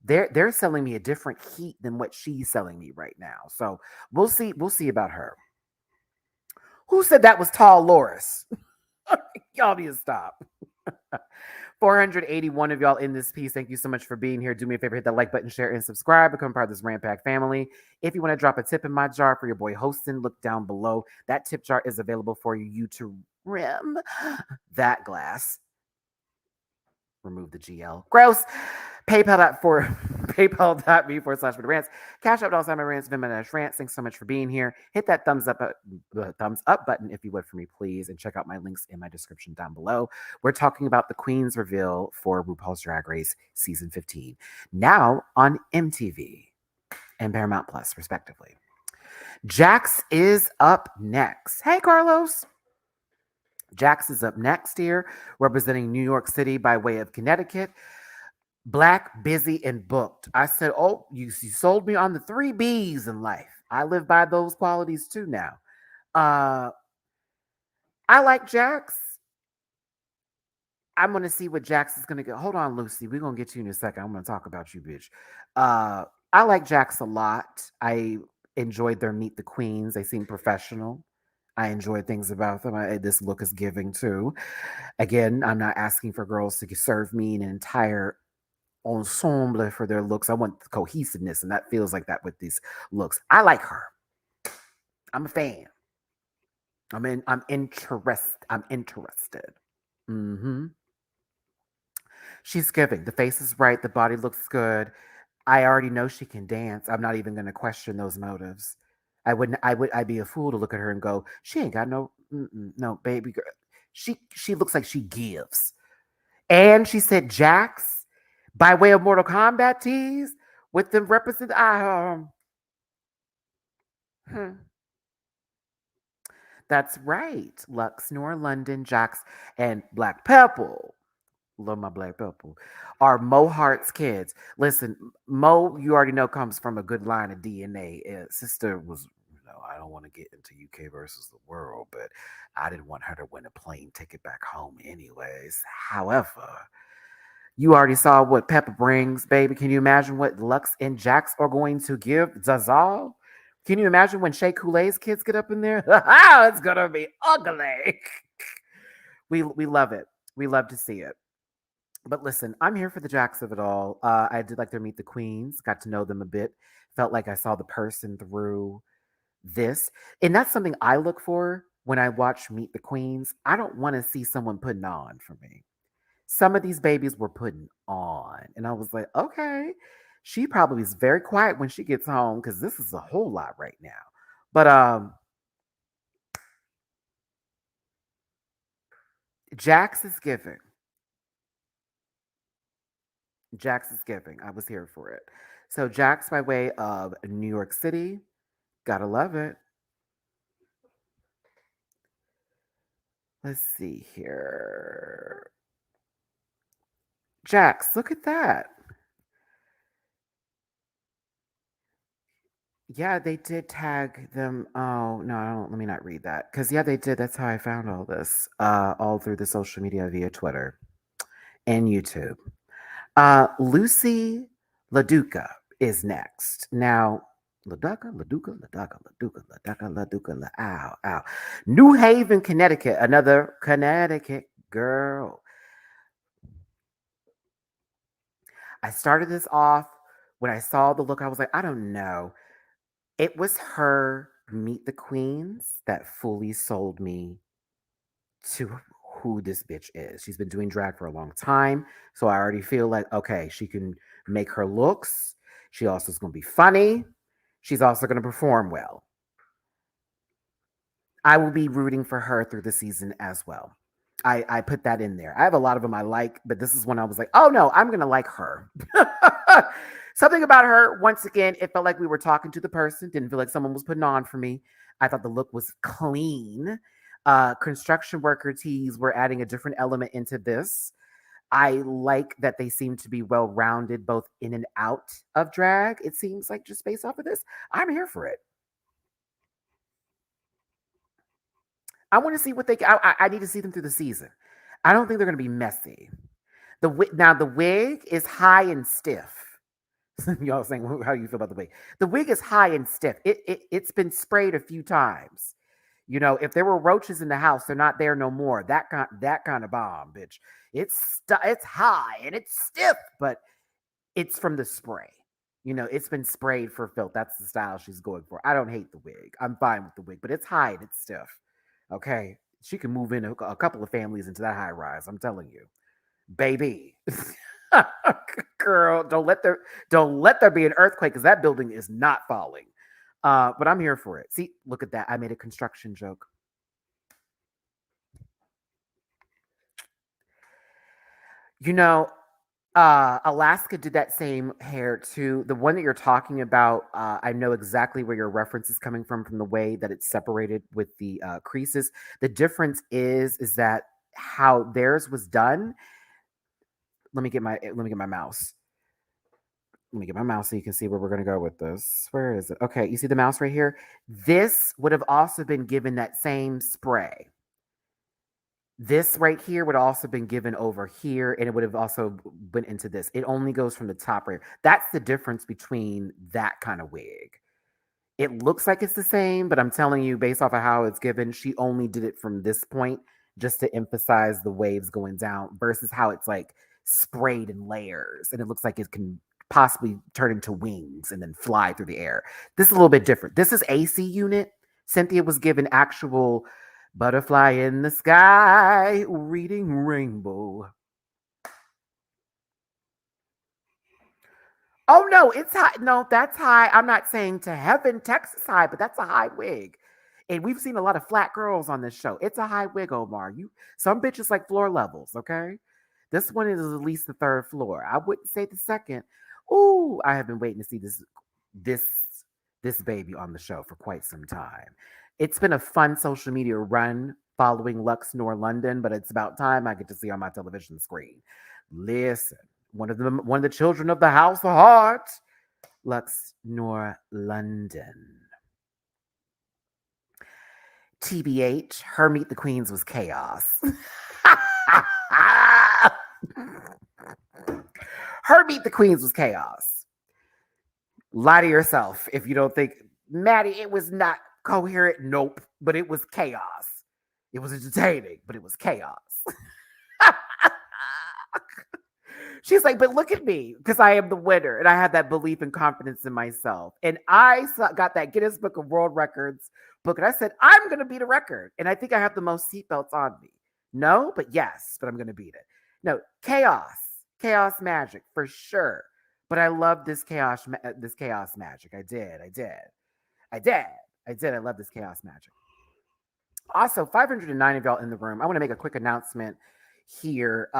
they're selling me a different heat than what she's selling me right now. So we'll see. We'll see about her. Who said that was tall, Loris? Y'all need to stop. 481 of y'all in this piece. Thank you so much for being here. Do me a favor, hit that like button, share, and subscribe. Become part of this Rant Pack family. If you want to drop a tip in my jar for your boy hosting, look down below. That tip jar is available for you to rim that glass. Remove the GL. Gross. PayPal.me/MattyRants. Cash App $MattyRants, Venmo Rants. Thanks so much for being here. Hit that thumbs up button if you would for me, please. And check out my links in my description down below. We're talking about the Queen's reveal for RuPaul's Drag Race Season 15. Now on MTV and Paramount Plus, respectively. Jax is up next. Hey, Carlos. Jax is up next here, representing New York City by way of Connecticut. Black, busy, and booked. I said, oh, you sold me on the 3 B's in life. I live by those qualities too now. I like Jax. I'm going to see what Jax is going to get. Hold on, Lucy. We're going to get to you in a second. I'm going to talk about you, bitch. I like Jax a lot. I enjoyed their Meet the Queens. They seem professional. I enjoyed things about them. This look is giving too. Again, I'm not asking for girls to serve me an entire ensemble for their looks. I want the cohesiveness, and that feels like that with these looks. I like her. I'm a fan. I'm interested. She's giving. The face is right. The body looks good. I already know she can dance. I'm not even going to question those motives. I'd be a fool to look at her and go, she ain't got no baby girl. She looks like she gives. And she said Jax by way of Mortal Kombat tees with them represent. That's right. Lux, Nor, London, Jax, and Black Pepple. Love my Black Pepple. Are Mo Hart's kids. Listen, Mo, you already know, comes from a good line of DNA. Sister was, I don't want to get into UK versus the world, but I didn't want her to win a plane ticket back home anyways. However, you already saw what Peppa brings, baby. Can you imagine what Lux and Jax are going to give Zazal? Can you imagine when Shea Coulee's kids get up in there? It's gonna be ugly. We love it. We love to see it. But listen, I'm here for the Jax of it all. I did like to meet the queens, got to know them a bit. Felt like I saw the person through this, and that's something I look for when I watch Meet the Queens. I don't want to see someone putting on for me. Some of these babies were putting on. And I was like, okay, she probably is very quiet when she gets home because this is a whole lot right now. But Jax is giving. Jax is giving. I was here for it. So Jax by way of New York City. Gotta love it. Let's see here. Jax, look at that. Yeah, they did tag them. Oh, no, I don't, let me not read that. Because, yeah, they did. That's how I found all this, all through the social media via Twitter and YouTube. Lucy LaDuca is next. Now, LaDuca, ow. New Haven, Connecticut, another Connecticut girl. I started this off when I saw the look. I was like, I don't know. It was her Meet the Queens that fully sold me to who this bitch is. She's been doing drag for a long time. So I already feel like, okay, she can make her looks. She also is going to be funny. She's also going to perform well. I will be rooting for her through the season as well. I put that in there. I have a lot of them I like, but this is one I was like, oh no, I'm going to like her. Something about her, once again, it felt like we were talking to the person. Didn't feel like someone was putting on for me. I thought the look was clean. Construction worker tees were adding a different element into this. I like that they seem to be well-rounded both in and out of drag. It seems like just based off of this. I'm here for it. I want to see what I need to see them through the season. I don't think they're going to be messy. Now the wig is high and stiff. Y'all saying how you feel about the wig? The wig is high and stiff. It's been sprayed a few times. You know, if there were roaches in the house, they're not there no more. That kind of bomb, bitch. It's high and it's stiff, but it's from the spray. You know, it's been sprayed for filth. That's the style she's going for. I don't hate the wig. I'm fine with the wig, but it's high and it's stiff. Okay, she can move in a couple of families into that high rise. I'm telling you, baby. Girl, don't let there be an earthquake because that building is not falling. But I'm here for it. See, look at that. I made a construction joke. You know, Alaska did that same hair too. The one that you're talking about, I know exactly where your reference is coming from the way that it's separated with the creases. The difference is that how theirs was done. Let me get my mouse. Let me get my mouse so you can see where we're going to go with this. Where is it? Okay, you see the mouse right here? This would have also been given that same spray. This right here would also been given over here, and it would have also went into this. It only goes from the top right here. That's the difference between that kind of wig. It looks like it's the same, but I'm telling you, based off of how it's given, she only did it from this point just to emphasize the waves going down versus how it's like sprayed in layers, and it looks like it can possibly turn into wings and then fly through the air. This is a little bit different. This is AC unit. Cynthia was given actual butterfly in the sky, reading rainbow. Oh no, it's high. No, that's high. I'm not saying to heaven, Texas high, but that's a high wig. And we've seen a lot of flat girls on this show. It's a high wig, Omar. Some bitches like floor levels, okay? This one is at least the third floor. I wouldn't say the second. Ooh, I have been waiting to see this baby on the show for quite some time. It's been a fun social media run following Lux Nor London, but it's about time I get to see on my television screen. Listen, one of the children of the House of Heart, Lux Nor London. TBH, her Meet the Queens was chaos. Her Meet the Queens was chaos. Lie to yourself if you don't think, Maddie, it was not coherent. Nope, but it was chaos. It was entertaining, but it was chaos. She's like, but look at me, because I am the winner, and I have that belief and confidence in myself. And I got that Guinness Book of World Records book, and I said, I'm going to beat a record. And I think I have the most seatbelts on me. No, but yes, but I'm going to beat it. No, chaos magic for sure. But I love this chaos magic. I did. I love this chaos magic. Also, 509 of y'all in the room. I want to make a quick announcement here.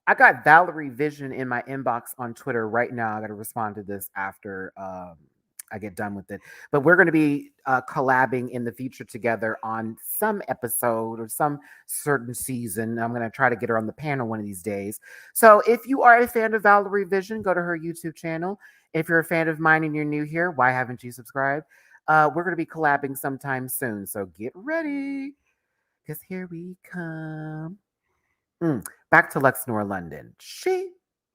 I got Valerie Vision in my inbox on Twitter right now. I got to respond to this after I get done with it. But we're going to be collabing in the future together on some episode or some certain season. I'm going to try to get her on the panel one of these days. So if you are a fan of Valerie Vision, go to her YouTube channel. If you're a fan of mine and you're new here, why haven't you subscribed? We're going to be collabing sometime soon. So get ready, because here we come. Back to Lux Nor London.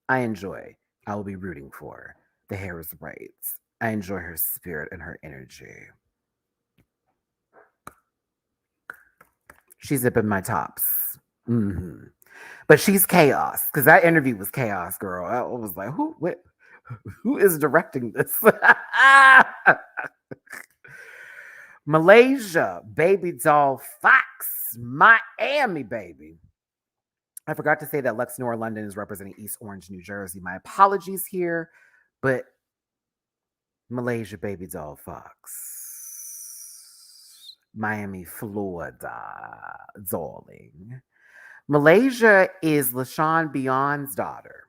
I enjoy. I will be rooting for. The hair is right. I enjoy her spirit and her energy. She's zipping my tops. But she's chaos, because that interview was chaos, girl. I was like, who is directing this? Malaysia, Baby Doll Fox, Miami, baby. I forgot to say that Lexnor London is representing East Orange, New Jersey. My apologies here, but Malaysia Baby Doll Fox, Miami, Florida, darling. Malaysia is LaShawn Beyond's daughter.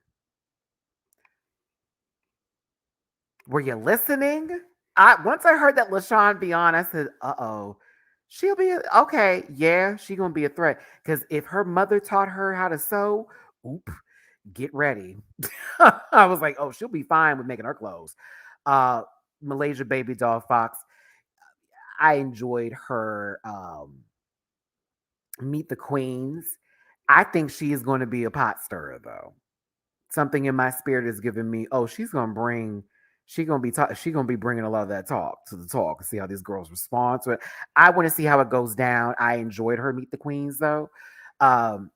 Were you listening? Once I heard that LaShawn Beyond, I said, "Uh-oh, she'll be okay. Yeah, she gonna be a threat. Because if her mother taught her how to sew, oop, get ready." I was like, "Oh, she'll be fine with making her clothes." Uh, Malaysia Baby Doll Fox. I enjoyed her Meet the Queens. I think she is going to be a pot stirrer, though. Something in my spirit is giving me, oh, she's gonna bring, she gonna be bringing a lot of that talk to the talk and see how these girls respond to it. I want to see how it goes down. I enjoyed her Meet the Queens though. Um,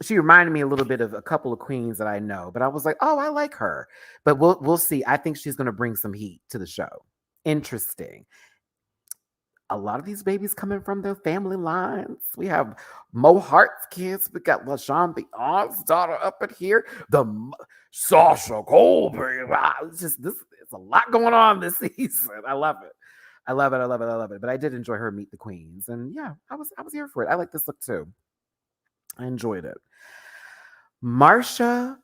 she reminded me a little bit of a couple of queens that I know, but I was like, oh, I like her. But we'll see. I think she's gonna bring some heat to the show. Interesting. A lot of these babies coming from their family lines. We have Mo Hart's kids. We got LaShawn Beyond's daughter up in here. Sasha Colby. Wow, it's just this. It's a lot going on this season. I love it. I love it. I love it. I love it. But I did enjoy her Meet the Queens, and yeah, I was here for it. I like this look too. I enjoyed it. Marsha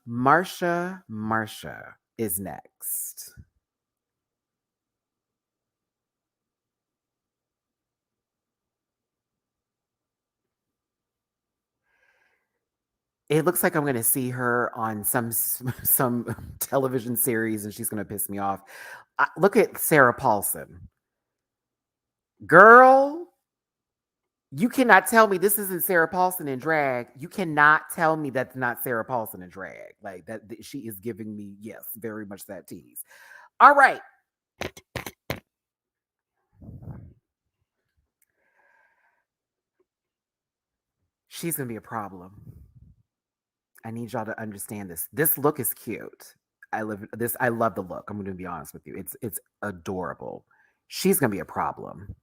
is next. It looks like I'm going to see her on some television series, and she's going to piss me off. Look at Sarah Paulson, girl. You cannot tell me this isn't Sarah Paulson in drag. You cannot tell me that's not Sarah Paulson in drag. Like that, she is giving me, yes, very much that tease. All right. She's going to be a problem. I need y'all to understand this. This look is cute. I love the look. I'm going to be honest with you. It's adorable. She's going to be a problem.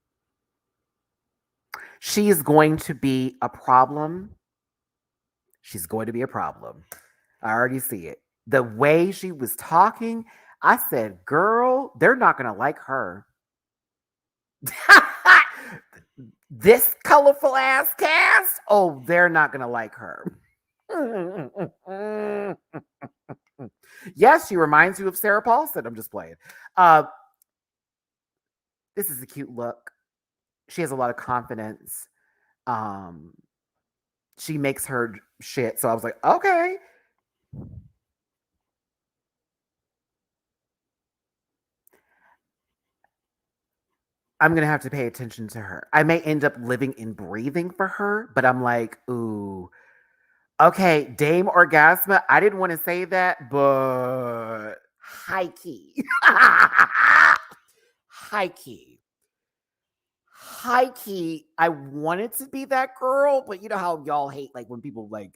She is going to be a problem. She's going to be a problem. I already see it. The way she was talking, I said, girl, they're not going to like her. This colorful ass cast, oh, they're not going to like her. Yes, she reminds you of Sarah Paulson. I'm just playing. This is a cute look. She has a lot of confidence. She makes her shit. So I was like, okay. I'm going to have to pay attention to her. I may end up living and breathing for her, but I'm like, ooh, okay, Dame Orgasma. I didn't want to say that, but high key. High key. High key. I wanted to be that girl, but you know how y'all hate like when people like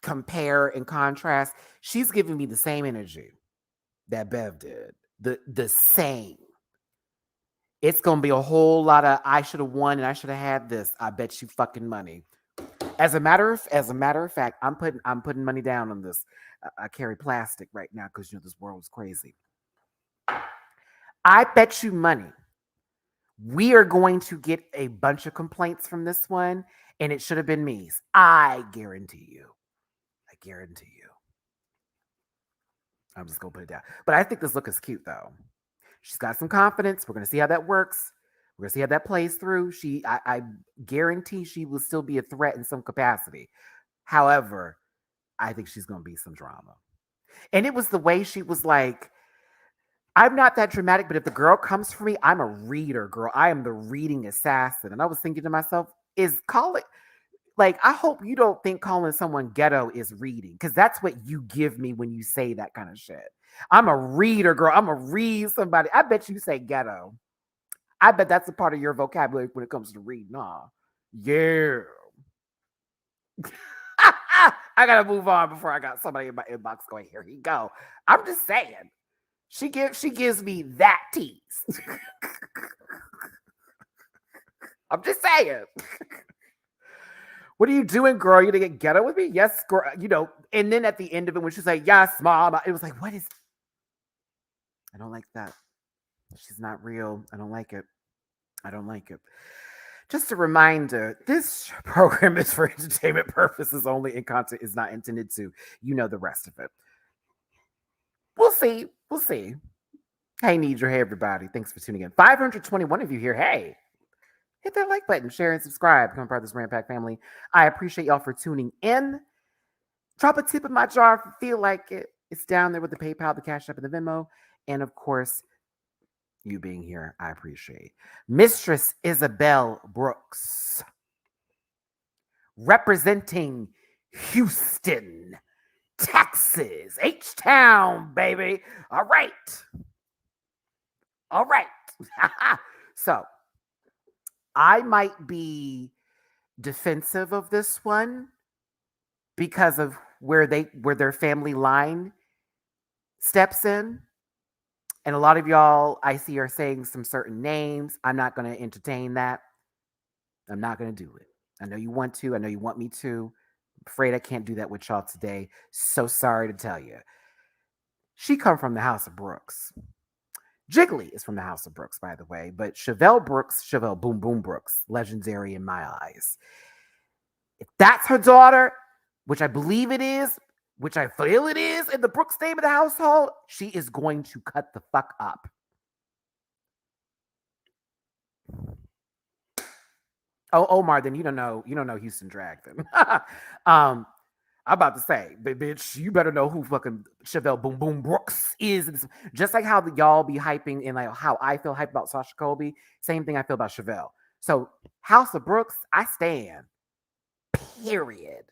compare and contrast. She's giving me the same energy that Bev did. The same. It's gonna be a whole lot of I should have won and I should have had this. I bet you fucking money. As a matter of fact, I'm putting money down on this. I carry plastic right now because you know this world is crazy. I bet you money. We are going to get a bunch of complaints from this one, and it should have been me's. I guarantee you. I guarantee you. I'm just gonna put it down. But I think this look is cute though. She's got some confidence. We're gonna see how that works. We're gonna see how that plays through. I guarantee she will still be a threat in some capacity. However, I think she's gonna be some drama. And it was the way she was like, I'm not that dramatic, but if the girl comes for me, I'm a reader, girl. I am the reading assassin. And I was thinking to myself, is calling like I hope you don't think calling someone ghetto is reading, because that's what you give me when you say that kind of shit. I'm a reader, girl. I'm a read somebody. I bet you say ghetto. I bet that's a part of your vocabulary when it comes to reading. Nah. Yeah. I gotta move on before I got somebody in my inbox going, here he go. I'm just saying. She gives me that tease. I'm just saying. What are you doing, girl? You gonna get ghetto with me? Yes, girl. And then at the end of it, when she's like, yes, mom, it was like, what is? I don't like that. She's not real. I don't like it. I don't like it. Just a reminder, this program is for entertainment purposes only and content is not intended to, the rest of it. We'll see. We'll see. Hey, Need Your Hey, everybody. Thanks for tuning in. 521 of you here. Hey, hit that like button, share, and subscribe. Become part of this Rant Pack family. I appreciate y'all for tuning in. Drop a tip in my jar if you feel like it. It's down there with the PayPal, the Cash App, and the Venmo. And of course, you being here, I appreciate. Mistress Isabel Brooks, representing Houston, Texas, H-Town, baby. All right. So, I might be defensive of this one because of where their family line steps in. And a lot of y'all I see are saying some certain names. I'm not going to entertain that. I'm not going to do it. I know you want to. I know you want me to. I'm afraid I can't do that with y'all today. So sorry to tell you. She come from the House of Brooks. Jiggly is from the House of Brooks, by the way. But Chevelle Boom Boom Brooks, legendary in my eyes. If that's her daughter, which I believe it is, which I feel it is in the Brooks name of the household, she is going to cut the fuck up. Oh, Omar, then you don't know Houston drag then. I'm about to say, bitch, you better know who fucking Chevelle Boom Boom Brooks is. Just like how y'all be hyping and like how I feel hyped about Sasha Colby, same thing I feel about Chevelle. So House of Brooks, I stand. Period.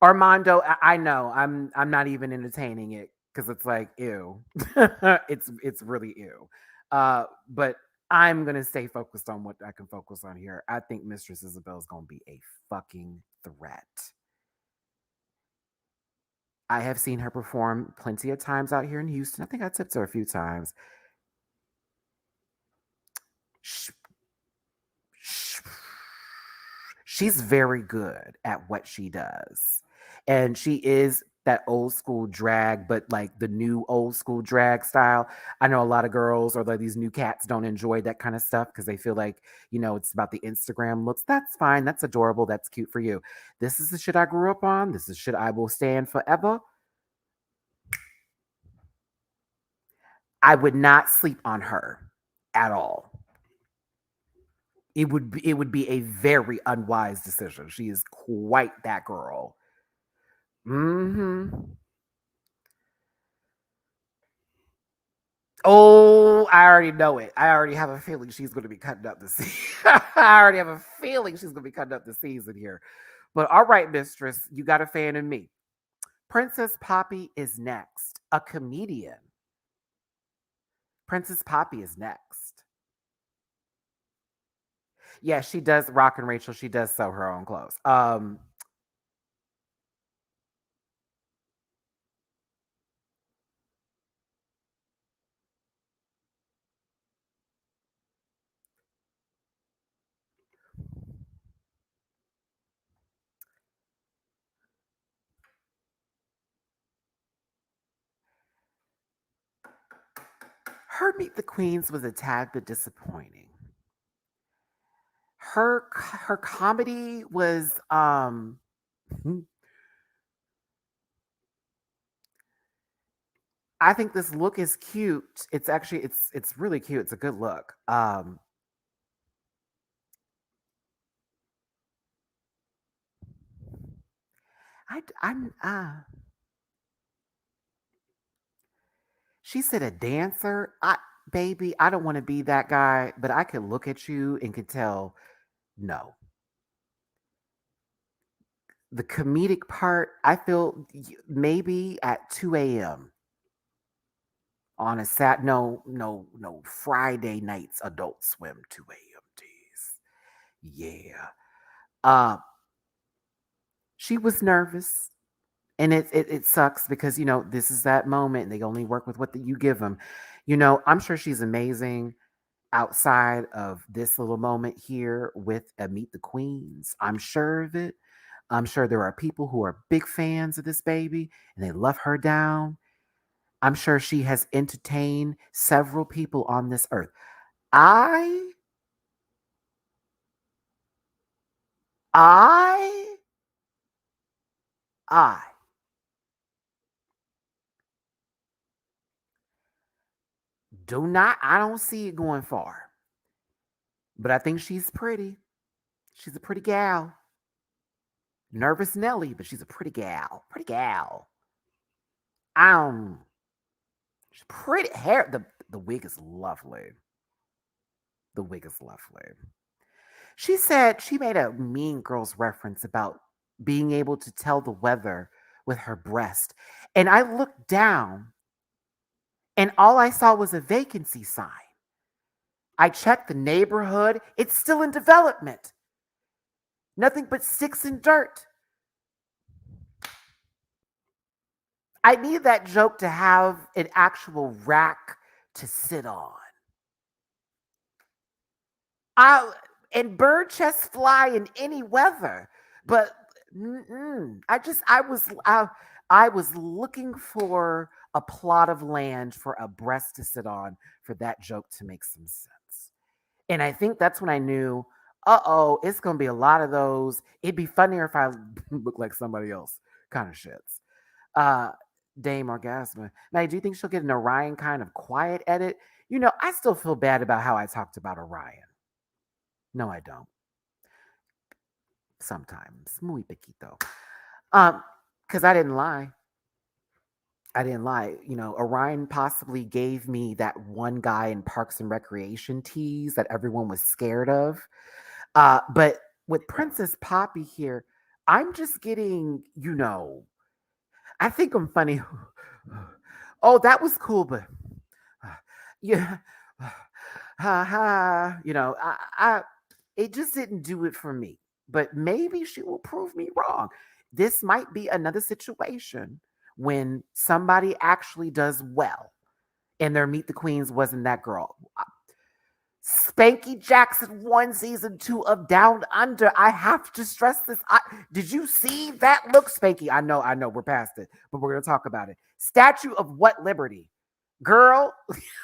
Armando, I know I'm not even entertaining it because it's like ew. it's really ew. But I'm gonna stay focused on what I can focus on here. I think Mistress Isabel is gonna be a fucking threat. I have seen her perform plenty of times out here in Houston. I think I tipped her a few times. She's very good at what she does. And she is that old school drag, but like the new old school drag style. I know a lot of girls or like these new cats don't enjoy that kind of stuff because they feel like, it's about the Instagram looks. That's fine. That's adorable. That's cute for you. This is the shit I grew up on. This is shit I will stand forever. I would not sleep on her at all. It would be a very unwise decision. She is quite that girl. Oh, I already know it. I already have a feeling she's going to be cutting up the season. I already have a feeling she's going to be cutting up the season here. But all right, mistress, you got a fan in me. Princess Poppy is next. A comedian. Princess Poppy is next. Yeah, she does. Rock and Rachel, she does sew her own clothes. Her Meet the Queens was a tad bit disappointing. Her comedy was I think this look is cute. It's actually it's really cute. It's a good look. I'm She said a dancer. Baby, I don't want to be that guy, but I could look at you and could tell no. The comedic part, I feel maybe at 2 a.m. on a no Friday nights Adult Swim 2 a.m. days. Yeah. She was nervous. And it sucks because this is that moment and they only work with what you give them. I'm sure she's amazing. outside of this little moment here with a Meet the Queens. I'm sure of it. I'm sure there are people who are big fans of this baby and they love her down. I'm sure she has entertained several people on this earth. I I I I don't see it going far. But I think she's pretty. She's a pretty gal. Nervous Nelly, but she's a pretty gal. Pretty gal. Um, she's pretty hair. The wig is lovely. The wig is lovely. She said she made a Mean Girls reference about being able to tell the weather with her breast. And I looked down and all I saw was a vacancy sign. I checked the neighborhood. It's still in development. Nothing but sticks and dirt. I need that joke to have an actual rack to sit on. I and bird chests fly in any weather, but I was looking for a plot of land for a breast to sit on for that joke to make some sense. And I think that's when I knew, it's gonna be a lot of those. It'd be funnier if I look like somebody else kind of shits. Uh Dame Orgasma. Now, do you think she'll get an Orion kind of quiet edit? I still feel bad about how I talked about Orion. No, I don't. Sometimes. Muy poquito. Because I didn't lie. I didn't lie. Orion possibly gave me that one guy in Parks and Recreation tease that everyone was scared of. But with Princess Poppy here, I'm just getting, I think I'm funny. Oh, that was cool, but yeah, ha ha. It just didn't do it for me. But maybe she will prove me wrong. This might be another situation when somebody actually does well, and their Meet the Queens wasn't that girl. Spanky Jackson won season 2 of Down Under. I have to stress this. Did you see that look, Spanky? I know, we're past it, but we're gonna talk about it. Statue of what liberty? Girl.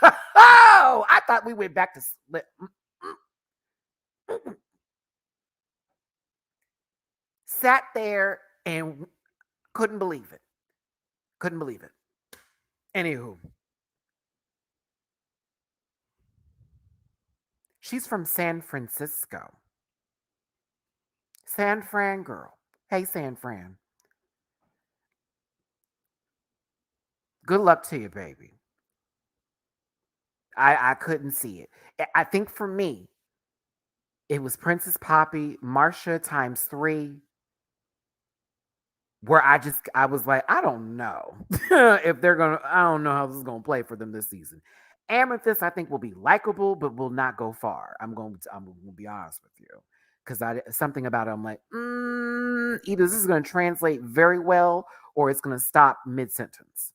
Oh, I thought we went back to sat there and couldn't believe it. Couldn't believe it. Anywho, she's from San Francisco. San Fran girl. Hey, San Fran. Good luck to you, baby. I couldn't see it. I think for me, it was Princess Poppy, Marsha times 3, where I was like, I don't know if I don't know how this is gonna play for them this season. Amethyst, I think, will be likable, but will not go far. I'm gonna be honest with you. Because something about it, I'm like, either this is gonna translate very well or it's gonna stop mid-sentence.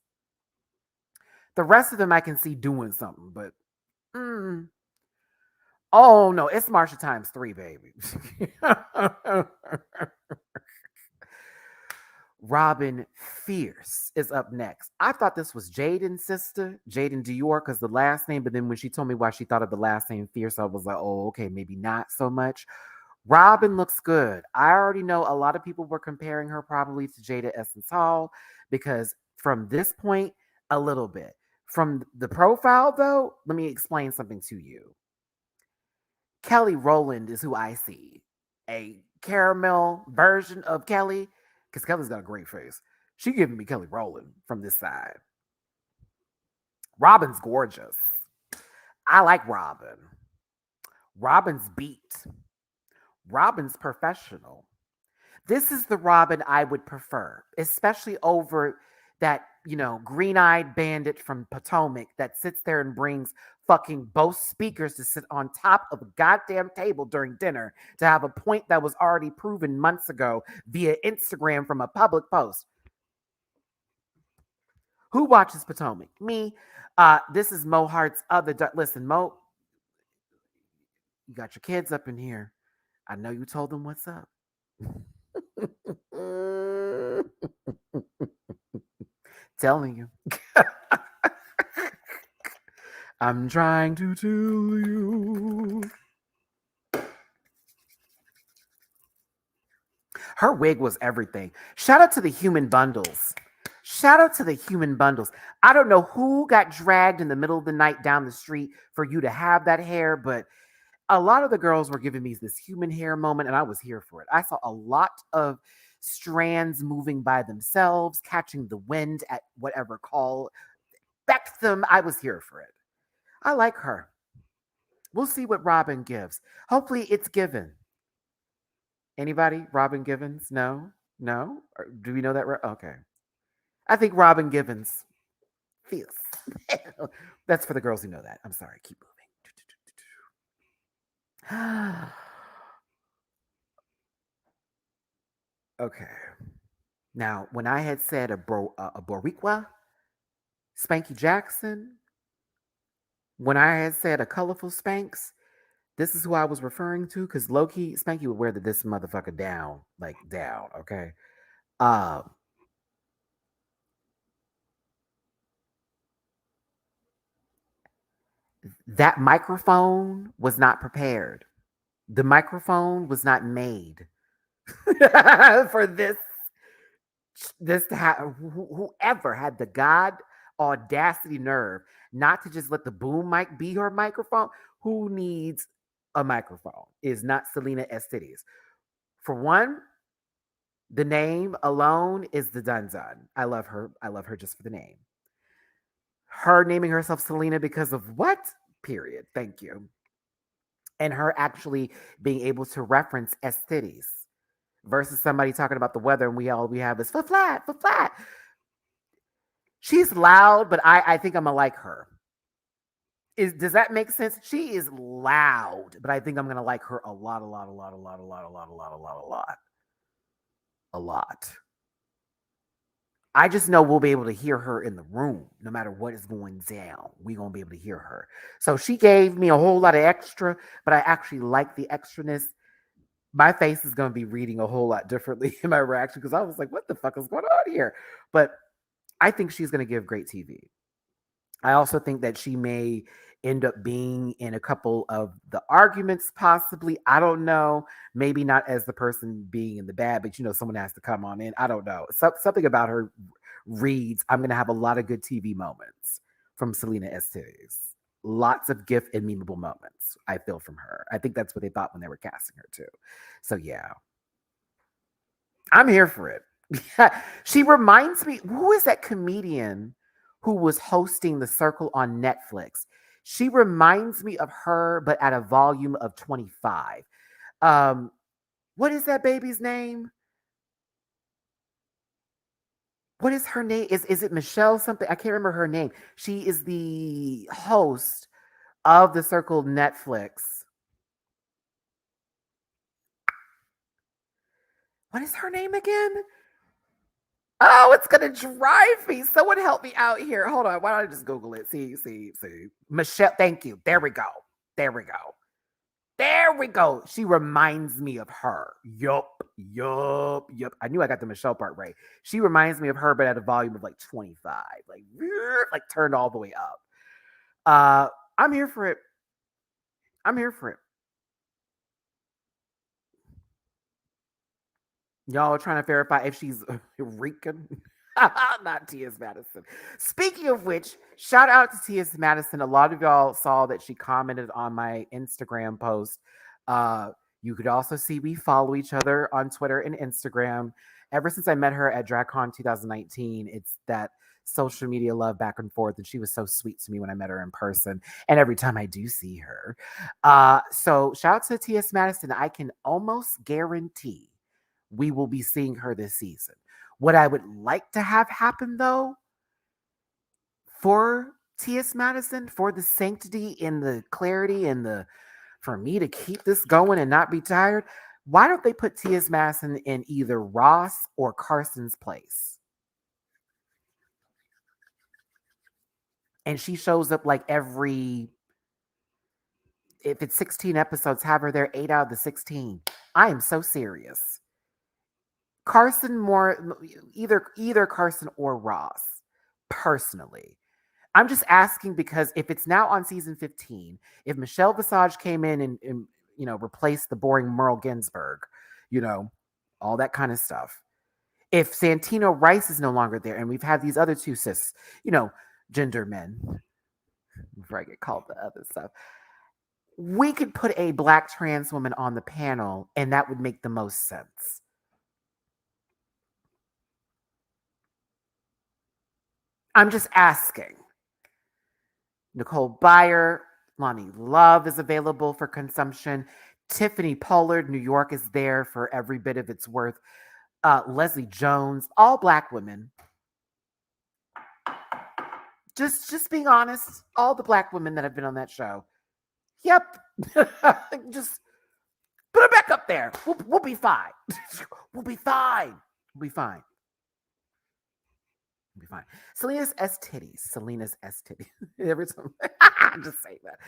The rest of them I can see doing something, but oh no, it's Marsha times 3, baby. Robin Fierce is up next. I thought this was Jaden's sister, Jaden Dior, because the last name, but then when she told me why she thought of the last name Fierce, I was like, oh, okay, maybe not so much. Robin looks good. I already know a lot of people were comparing her probably to Jada Essence Hall because from this point, a little bit. From the profile, though, let me explain something to you. Kelly Rowland is who I see. A caramel version of Kelly, because Kelly's got a great face. She giving me Kelly Rowland from this side. Robin's gorgeous. I like Robin. Robin's beat. Robin's professional. This is the Robin I would prefer, especially over that, green-eyed bandit from Potomac that sits there and brings fucking both speakers to sit on top of a goddamn table during dinner to have a point that was already proven months ago via Instagram from a public post. Who watches Potomac? Me. This is Mo Hart's other. Listen, Mo. You got your kids up in here. I know you told them what's up. Telling you. I'm trying to tell you. Her wig was everything. Shout out to the human bundles. Shout out to the human bundles. I don't know who got dragged in the middle of the night down the street for you to have that hair, but a lot of the girls were giving me this human hair moment, and I was here for it. I saw a lot of strands moving by themselves, catching the wind at whatever call back to them. I was here for it. I like her. We'll see what Robin gives. Hopefully, it's given. Anybody? Robin Givens? No? No? Or do we know that? Okay. I think Robin Givens feels. That's for the girls who know that. I'm sorry. Keep moving. Okay. Now, when I had said a Boricua, Spanky Jackson, when I had said a colorful Spanx, this is who I was referring to because low-key, Spanky would wear this motherfucker down, like down, okay? That microphone was not prepared. The microphone was not made for this to have. Whoever had the god audacity nerve not to just let the boom mic be her microphone. Who needs a microphone is not Selena Estides. For one, the name alone is the dun. I love her. I love her just for the name. Her naming herself Selena because of what? Period. Thank you. And her actually being able to reference Estides versus somebody talking about the weather and we have is for flat. She's loud, but I think I'm gonna like her. Does that make sense? She is loud, but I think I'm gonna like her a lot. I just know we'll be able to hear her in the room no matter what is going down. We're gonna be able to hear her. So she gave me a whole lot of extra, but I actually like the extraness. My face is gonna be reading a whole lot differently in my reaction because I was like, what the fuck is going on here? But I think she's gonna give great TV. I also think that she may end up being in a couple of the arguments, possibly. I don't know. Maybe not as the person being in the bad, but someone has to come on in. I don't know. Something about her reads, I'm going to have a lot of good TV moments from Selena Estides. Lots of gift and memeable moments, I feel, from her. I think that's what they thought when they were casting her, too. So, yeah. I'm here for it. She reminds me, who is that comedian who was hosting The Circle on Netflix? She reminds me of her, but at a volume of 25. What is that baby's name? What is her name? Is it Michelle something? I can't remember her name. She is the host of The Circle Netflix. What is her name again? Oh, it's gonna drive me. Someone help me out here. Hold on. Why don't I just Google it? See. Michelle, thank you. There we go. She reminds me of her. Yup. I knew I got the Michelle part right. She reminds me of her, but at a volume of like 25. Like turned all the way up. I'm here for it. Y'all are trying to verify if she's Rican. Not T.S. Madison. Speaking of which, shout out to T.S. Madison. A lot of y'all saw that she commented on my Instagram post. You could also see we follow each other on Twitter and Instagram. Ever since I met her at DragCon 2019, it's that social media love back and forth, and she was so sweet to me when I met her in person, and every time I do see her. So shout out to T.S. Madison. I can almost guarantee we will be seeing her this season. What I would like to have happen, though, for T.S. Madison, for the sanctity and the clarity and for me to keep this going and not be tired, why don't they put T.S. Madison in either Ross or Carson's place? And she shows up like every if it's 16 episodes, have her there 8 out of the 16. I am so serious. Carson more, either Carson or Ross, personally. I'm just asking because if it's now on season 15, if Michelle Visage came in and replaced the boring Merle Ginsburg, all that kind of stuff. If Santino Rice is no longer there and we've had these other two cis, gender men, before I get called the other stuff, we could put a Black trans woman on the panel and that would make the most sense. I'm just asking. Nicole Byer, Lonnie Love is available for consumption. Tiffany Pollard, New York, is there for every bit of its worth. Leslie Jones, all Black women. Just being honest, all the Black women that have been on that show. Yep. Just put her back up there. We'll be fine. We'll be fine. We'll be fine. We'll be fine. Selena's S titties. Every time I just say that.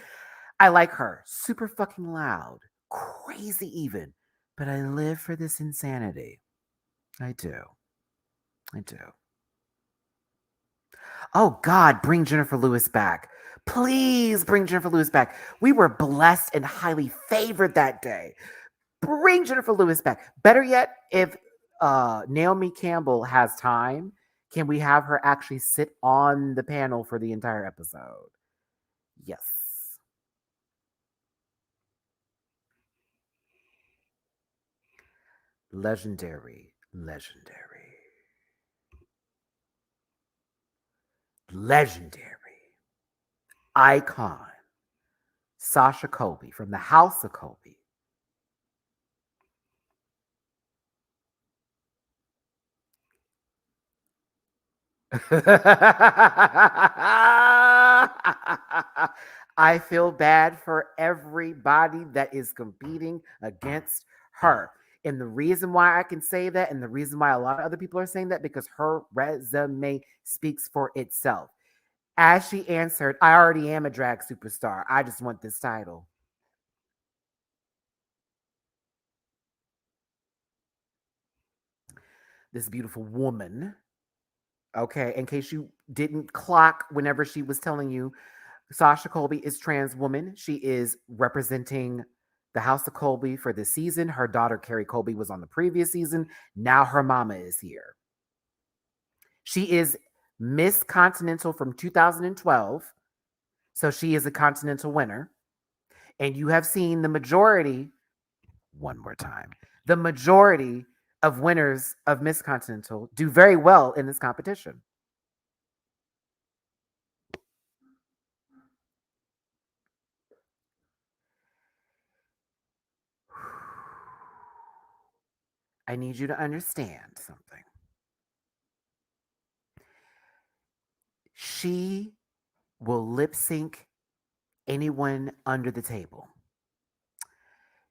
I like her. Super fucking loud. Crazy even. But I live for this insanity. I do. Oh God, bring Jennifer Lewis back. Please bring Jennifer Lewis back. We were blessed and highly favored that day. Bring Jennifer Lewis back. Better yet, if Naomi Campbell has time, can we have her actually sit on the panel for the entire episode? Yes. Legendary. Icon. Sasha Colby from the House of Colby. I feel bad for everybody that is competing against her. And the reason why I can say that, and the reason why a lot of other people are saying that, because her resume speaks for itself. As she answered, I already am a drag superstar. I just want this title. This beautiful woman. Okay, in case you didn't clock whenever she was telling you, Sasha Colby is trans woman. She is representing the House of Colby for this season. Her daughter, Carrie Colby, was on the previous season. Now her mama is here. She is Miss Continental from 2012. So she is a Continental winner. And you have seen the majority, one more time, the majority of winners of Miss Continental do very well in this competition. I need you to understand something. She will lip sync anyone under the table.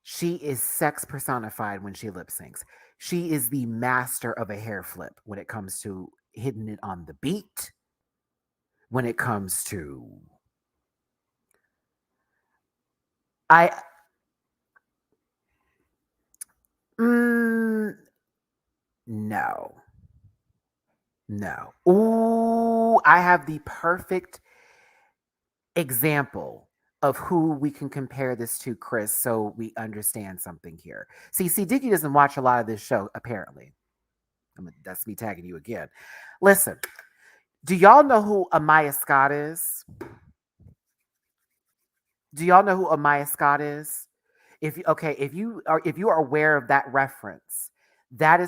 She is sex personified when she lip syncs. She is the master of a hair flip when it comes to hitting it on the beat, when it comes to no. Ooh, I have the perfect example of who we can compare this to, Chris, so we understand something here. See, Diggy doesn't watch a lot of this show, apparently. That's me tagging you again. Listen, do y'all know who Amaya Scott is? Do y'all know who Amaya Scott is? If you are aware of that reference, that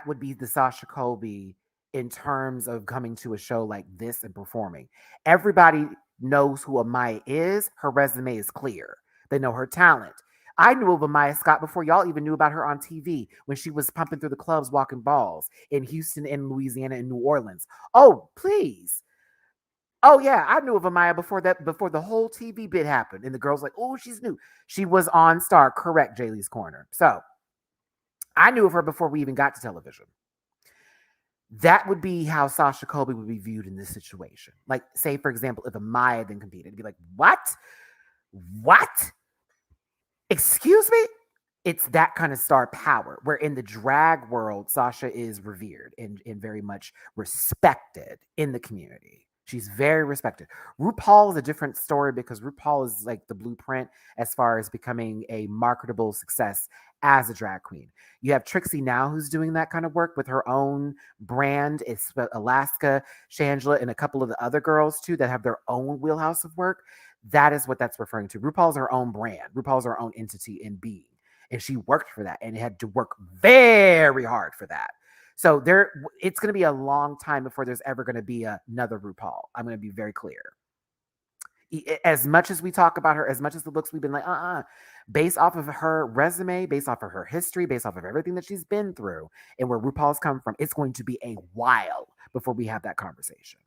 would be the Sasha Colby in terms of coming to a show like this and performing. Everybody knows who Amaya is. Her resume is clear. They know her talent. I knew of Amaya Scott before y'all even knew about her on TV when she was pumping through the clubs, walking balls in Houston, in Louisiana, and New Orleans. Oh, please. Oh yeah, I knew of Amaya before the whole TV bit happened. And the girls like, oh, she's new. She was on Star, correct, Jaylee's Corner. So I knew of her before we even got to television. That would be how Sasha Colby would be viewed in this situation. Like, say, for example, if Amaya then competed, it'd be like, what? What? Excuse me? It's that kind of star power where in the drag world, Sasha is revered and very much respected in the community. She's very respected. RuPaul is a different story because RuPaul is like the blueprint as far as becoming a marketable success as a drag queen. You have Trixie now who's doing that kind of work with her own brand. It's Alaska, Shangela, and a couple of the other girls too that have their own wheelhouse of work. That is what that's referring to. RuPaul's her own brand. RuPaul's her own entity in being. And she worked for that and had to work very hard for that. So it's going to be a long time before there's ever going to be another RuPaul. I'm going to be very clear. As much as we talk about her, as much as the looks, we've been like, based off of her resume, based off of her history, based off of everything that she's been through and where RuPaul's come from, it's going to be a while before we have that conversation.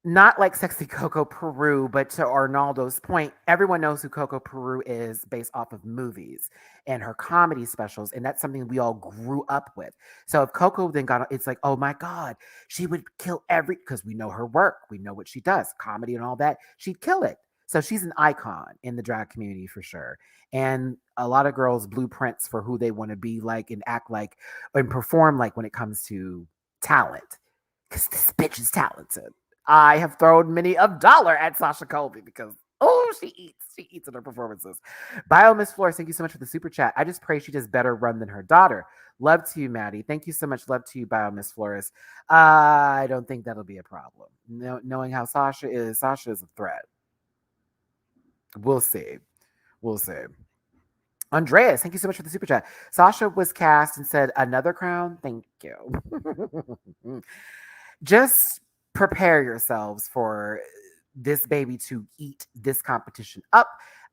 Not like sexy Coco Peru, but to Arnaldo's point, everyone knows who Coco Peru is based off of movies and her comedy specials. And that's something we all grew up with. So if Coco then it's like, oh my God, she would kill because we know her work. We know what she does, comedy and all that. She'd kill it. So she's an icon in the drag community for sure. And a lot of girls' blueprints for who they want to be like and act like and perform like when it comes to talent. Because this bitch is talented. I have thrown many a dollar at Sasha Colby because, she eats in her performances. Bio Miss Flores, thank you so much for the super chat. I just pray she does better run than her daughter. Love to you, Maddie. Thank you so much. Love to you, Bio Miss Flores. I don't think that'll be a problem. Knowing how Sasha is a threat. We'll see. Andreas, thank you so much for the super chat. Sasha was cast and said, another crown? Thank you. Just prepare yourselves for this baby to eat this competition up.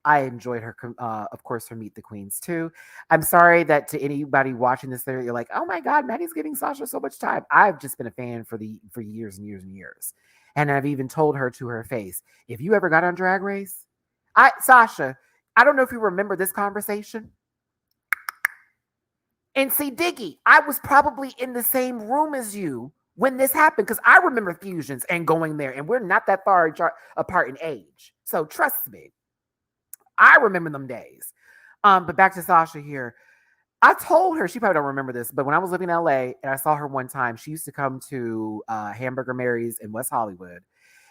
I enjoyed her, of course, for Meet the Queens too. I'm sorry that to anybody watching this, there you're like, oh my God, Maddie's giving Sasha so much time. I've just been a fan for years and years and years, and I've even told her to her face, if you ever got on Drag Race, Sasha, I don't know if you remember this conversation. And see, Diggy, I was probably in the same room as you when this happened, because I remember fusions and going there, and we're not that far apart in age. So trust me, I remember them days. But back to Sasha here. I told her, she probably don't remember this, but when I was living in LA and I saw her one time, she used to come to Hamburger Mary's in West Hollywood.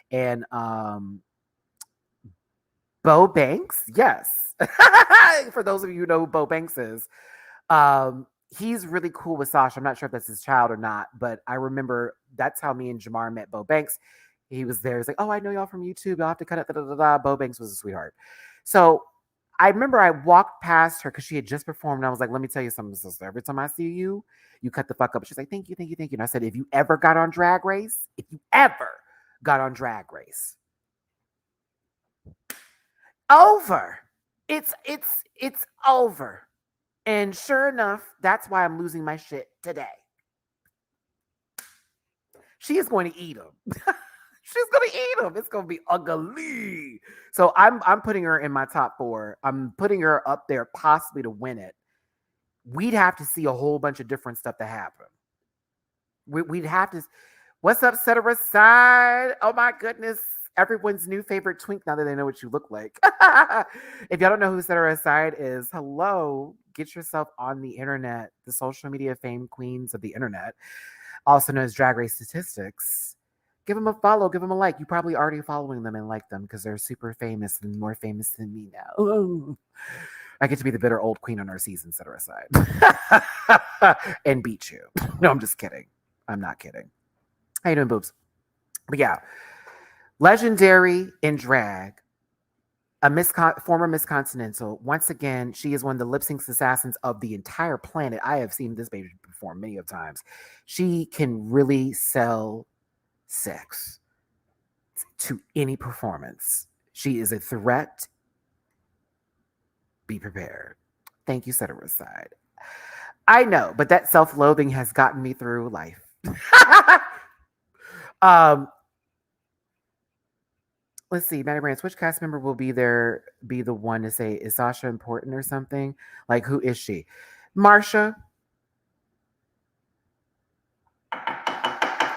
And Bo Banks, yes. For those of you who know who Bo Banks is, he's really cool with Sasha. I'm not sure if that's his child or not, but I remember that's how me and Jamar met Bo Banks. He was there. He's like, oh, I know y'all from YouTube. Y'all have to cut it. Bo Banks was a sweetheart. So I remember I walked past her because she had just performed. And I was like, let me tell you something, sister. Every time I see you, you cut the fuck up. She's like, thank you. And I said, if you ever got on Drag Race, over. It's over. And sure enough, that's why I'm losing my shit today. She is going to eat them. She's going to eat them. It's going to be ugly. So I'm putting her in my top 4. I'm putting her up there possibly to win it. We'd have to see a whole bunch of different stuff to happen. We'd have to. What's up, Cetera Side? Oh my goodness. Everyone's new favorite twink now that they know what you look like. If y'all don't know who Cetera Side is, hello. Get yourself on the internet, the social media fame queens of the internet, also known as Drag Race Statistics. Give them a follow, give them a like. You're probably already following them and like them because they're super famous and more famous than me now. Ooh. I get to be the bitter old queen on our season, Cetera Side. And beat you. No, I'm just kidding. I'm not kidding. How you doing, boobs? But yeah, legendary in drag, former Miss Continental. Once again, she is one of the lip sync assassins of the entire planet. I have seen this baby perform many of times. She can really sell sex to any performance. She is a threat. Be prepared. Thank you, Cetera Side. I know, but that self-loathing has gotten me through life. Let's see, MattyRants, which cast member will be the one to say, is Sasha important or something? Like, who is she? Marsha.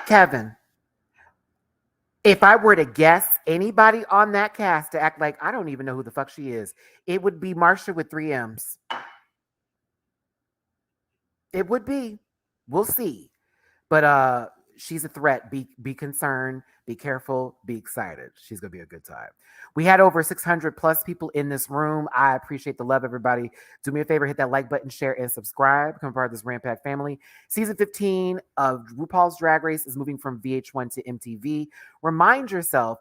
Kevin. If I were to guess anybody on that cast to act like I don't even know who the fuck she is, it would be Marsha with 3 M's. It would be. We'll see. But she's a threat. Be concerned, be careful, be excited. She's gonna be a good time. We had over 600 plus people in this room. I appreciate the love, everybody. Do me a favor, hit that like button, share, and subscribe. Become part of this Rampack family. Season 15 of RuPaul's Drag Race is moving from VH1 to MTV. Remind yourself,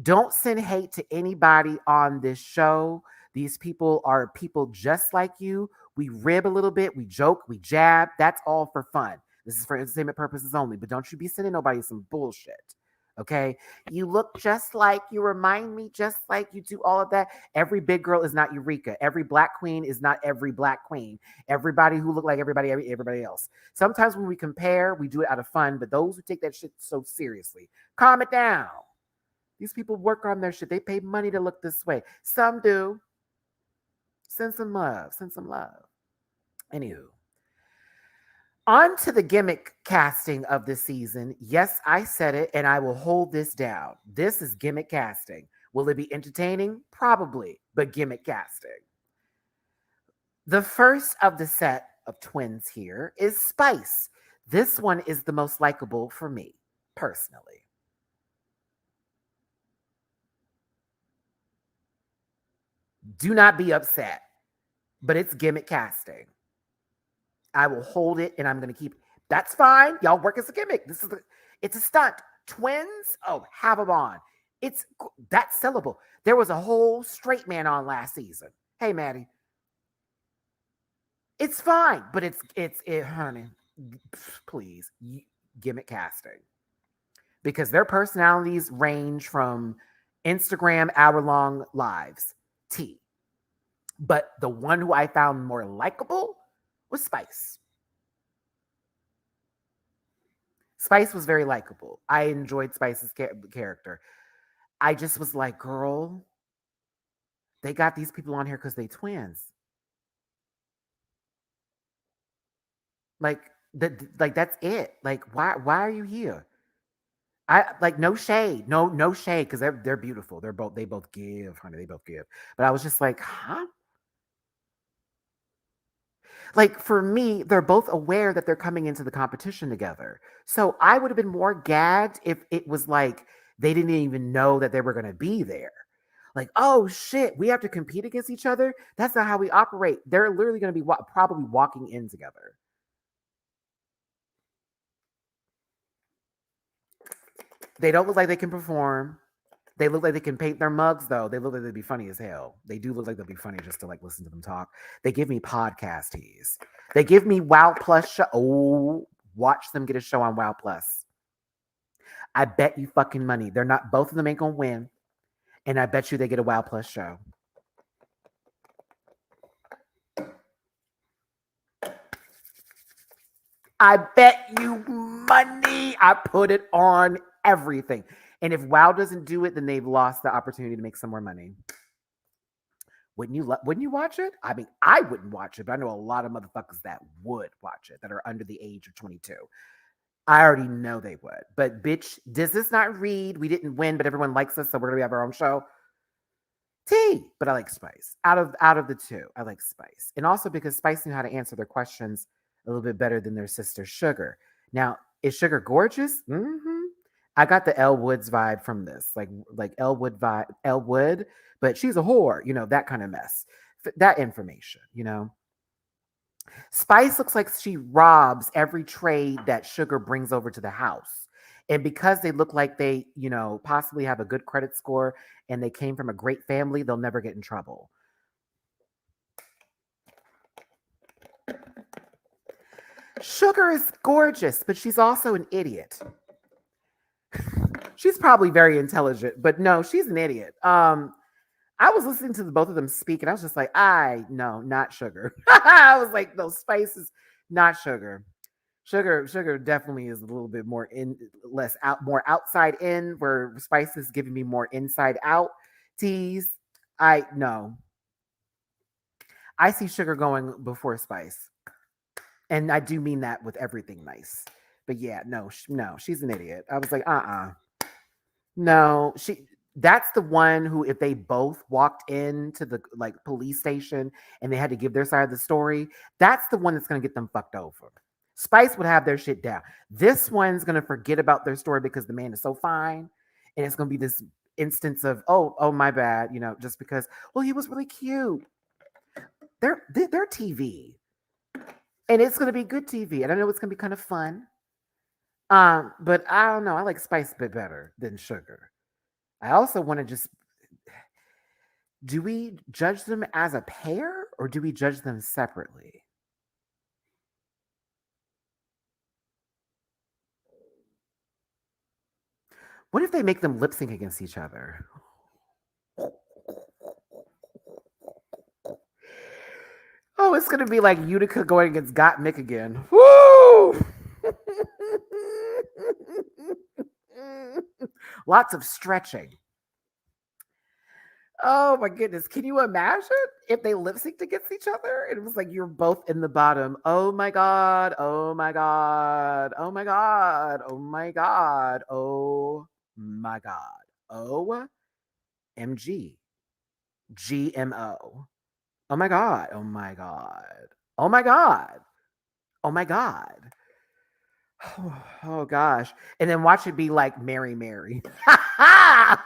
don't send hate to anybody on this show. These people are people just like you. We rib a little bit, we joke, we jab. That's all for fun. This is for entertainment purposes only, but don't you be sending nobody some bullshit. Okay? You look just like, you remind me just like, you do all of that. Every big girl is not Eureka. Every black queen is not every black queen. Everybody who look like everybody else. Sometimes when we compare, we do it out of fun, but those who take that shit so seriously, calm it down. These people work on their shit. They pay money to look this way. Some do. Send some love. Send some love. Anywho. On to the gimmick casting of the season. Yes, I said it, and I will hold this down. This is gimmick casting. Will it be entertaining? Probably, but gimmick casting. The first of the set of twins here is Spice. This one is the most likable for me, personally. Do not be upset, but it's gimmick casting. I will hold it and I'm going to keep. That's fine. Y'all work as a gimmick. It's a stunt. Twins, oh, have them on. That's sellable. There was a whole straight man on last season. Hey, Maddie. It's fine, but honey, please, gimmick casting. Because their personalities range from Instagram hour-long lives. T. But the one who I found more likable was Spice. Spice was very likable. I enjoyed Spice's character. I just was like, girl, they got these people on here because they twins. Like that's it. Like, why are you here? I like no shade, no shade, because they're beautiful. They both give, honey. They both give. But I was just like, huh? Like for me, they're both aware that they're coming into the competition together. So I would have been more gagged if it was like they didn't even know that they were going to be there. Like, oh shit, we have to compete against each other. That's not how we operate. They're literally going to be probably walking in together. They don't look like they can perform. They look like they can paint their mugs, though. They look like they'd be funny as hell. They do look like they'll be funny just to like listen to them talk. They give me podcast teas. They give me Wow Plus show. Oh, watch them get a show on Wow Plus. I bet you fucking money. They're not, both of them ain't gonna win. And I bet you they get a Wow Plus show. I bet you money. I put it on everything. And if WoW doesn't do it, then they've lost the opportunity to make some more money. Wouldn't you watch it? I mean, I wouldn't watch it, but I know a lot of motherfuckers that would watch it that are under the age of 22. I already know they would. But bitch, does this not read? We didn't win, but everyone likes us, so we're gonna have our own show. T, but I like Spice. Out of the two, I like Spice. And also because Spice knew how to answer their questions a little bit better than their sister Sugar. Now, is Sugar gorgeous? Mm-hmm. I got the Elle Woods vibe from this, like Elle Wood, but she's a whore, that kind of mess. That information, Spice looks like she robs every trade that Sugar brings over to the house. And because they look like they, possibly have a good credit score and they came from a great family, they'll never get in trouble. Sugar is gorgeous, but she's also an idiot. She's probably very intelligent, but no, she's an idiot. I was listening to both of them speak, and I was just like, no, not Sugar. I was like, no, Spice is not Sugar. Sugar definitely is a little bit more more outside in, where Spice is giving me more inside out tease. I see Sugar going before Spice. And I do mean that with everything nice. But yeah, no, she's an idiot. I was like, No, that's the one who, if they both walked into the like police station and they had to give their side of the story, that's the one that's gonna get them fucked over. Spice would have their shit down. This one's gonna forget about their story because the man is so fine, and it's gonna be this instance of oh my bad, just because well he was really cute. They're TV, and it's gonna be good TV, and I know it's gonna be kind of fun. But I don't know. I like Spice a bit better than Sugar. I also want to just do we judge them as a pair or do we judge them separately? What if they make them lip sync against each other? Oh, it's gonna be like Utica going against Got Mick again. Woo! Lots of stretching. Oh my goodness. Can you imagine if they lip synced against each other? It was like you're both in the bottom. Oh my God. Oh my God. Oh my God. Oh my God. Oh my God. OMG. GMO. Oh my God. Oh my God. Oh my God. Oh my God. Oh gosh. And then watch it be like Mary Mary. How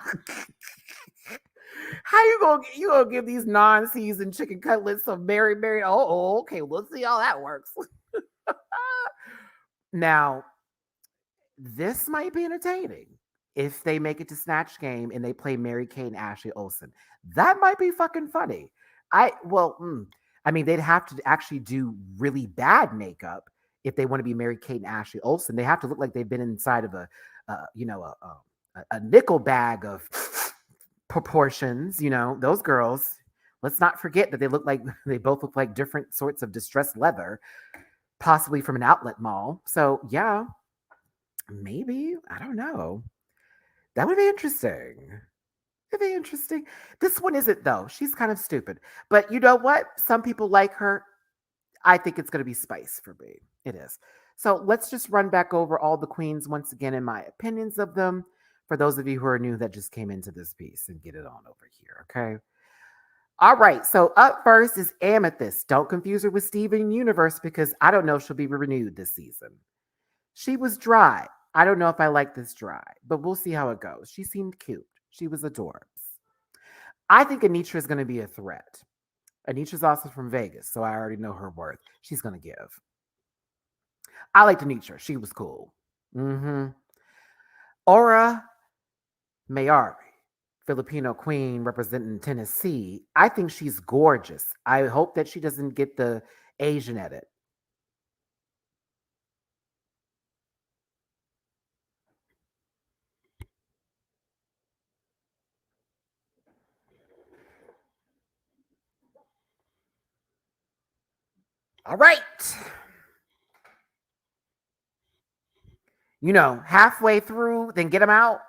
you gonna give these non-seasoned chicken cutlets some Mary Mary? Oh, okay. We'll see how that works. Now, this might be entertaining if they make it to Snatch Game and they play Mary Kate and Ashley Olsen. That might be fucking funny. I mean, they'd have to actually do really bad makeup if they want to be Mary Kate and Ashley Olsen. They have to look like they've been inside of a nickel bag of proportions. Those girls. Let's not forget that they both look like different sorts of distressed leather, possibly from an outlet mall. So yeah, maybe, I don't know. That would be interesting. It'd be interesting. This one isn't though. She's kind of stupid. But you know what? Some people like her. I think it's going to be Spice for me. It is. So let's just run back over all the queens once again and my opinions of them for those of you who are new that just came into this piece and get it on over here, okay? All right, so up first is Amethyst. Don't confuse her with Steven Universe because I don't know if she'll be renewed this season. She was dry. I don't know if I like this dry, but we'll see how it goes. She seemed cute. She was adorbs. I think Anitra is going to be a threat. Anitra's also from Vegas, so I already know her worth. She's going to give. I liked Anitra. She was cool. Aura Mayari, Filipino queen representing Tennessee. I think she's gorgeous. I hope that she doesn't get the Asian edit. All right. Halfway through, then get them out.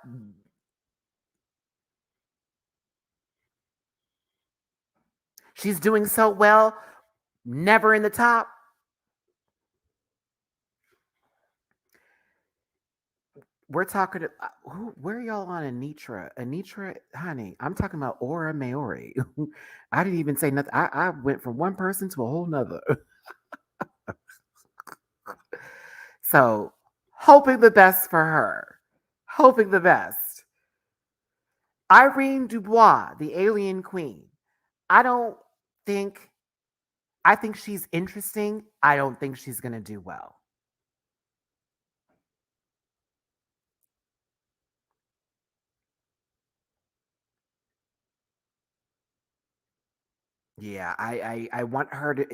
She's doing so well, never in the top. We're talking. Where are y'all on Anitra? Anitra, honey, I'm talking about Aura Maori. I didn't even say nothing. I went from one person to a whole nother. So, hoping the best for her. Hoping the best. Irene Dubois, the alien queen. I think she's interesting. I don't think she's going to do well. Yeah, I want her to.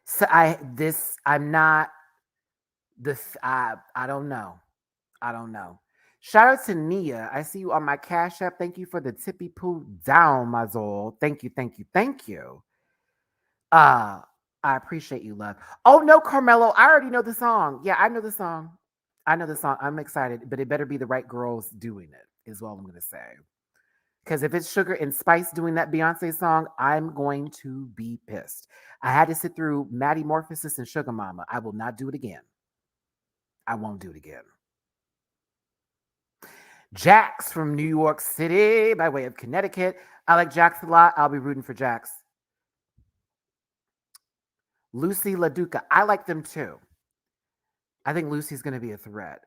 So I'm not this. I don't know. I don't know. Shout out to Nia. I see you on my Cash App. Thank you for the tippy poo down, Mazol. Thank you, thank you, thank you. I appreciate you, love. Oh no, Carmelo. I already know the song. Yeah, I know the song. I know the song. I'm excited, but it better be the right girls doing it, is all I'm gonna say. Because if it's Sugar and Spice doing that Beyonce song, I'm going to be pissed. I had to sit through Maddie Morphosis and Sugar Mama. I will not do it again. I won't do it again. Jax from New York City by way of Connecticut. I like Jax a lot. I'll be rooting for Jax. Lucy LaDuca. I like them too. I think Lucy's going to be a threat.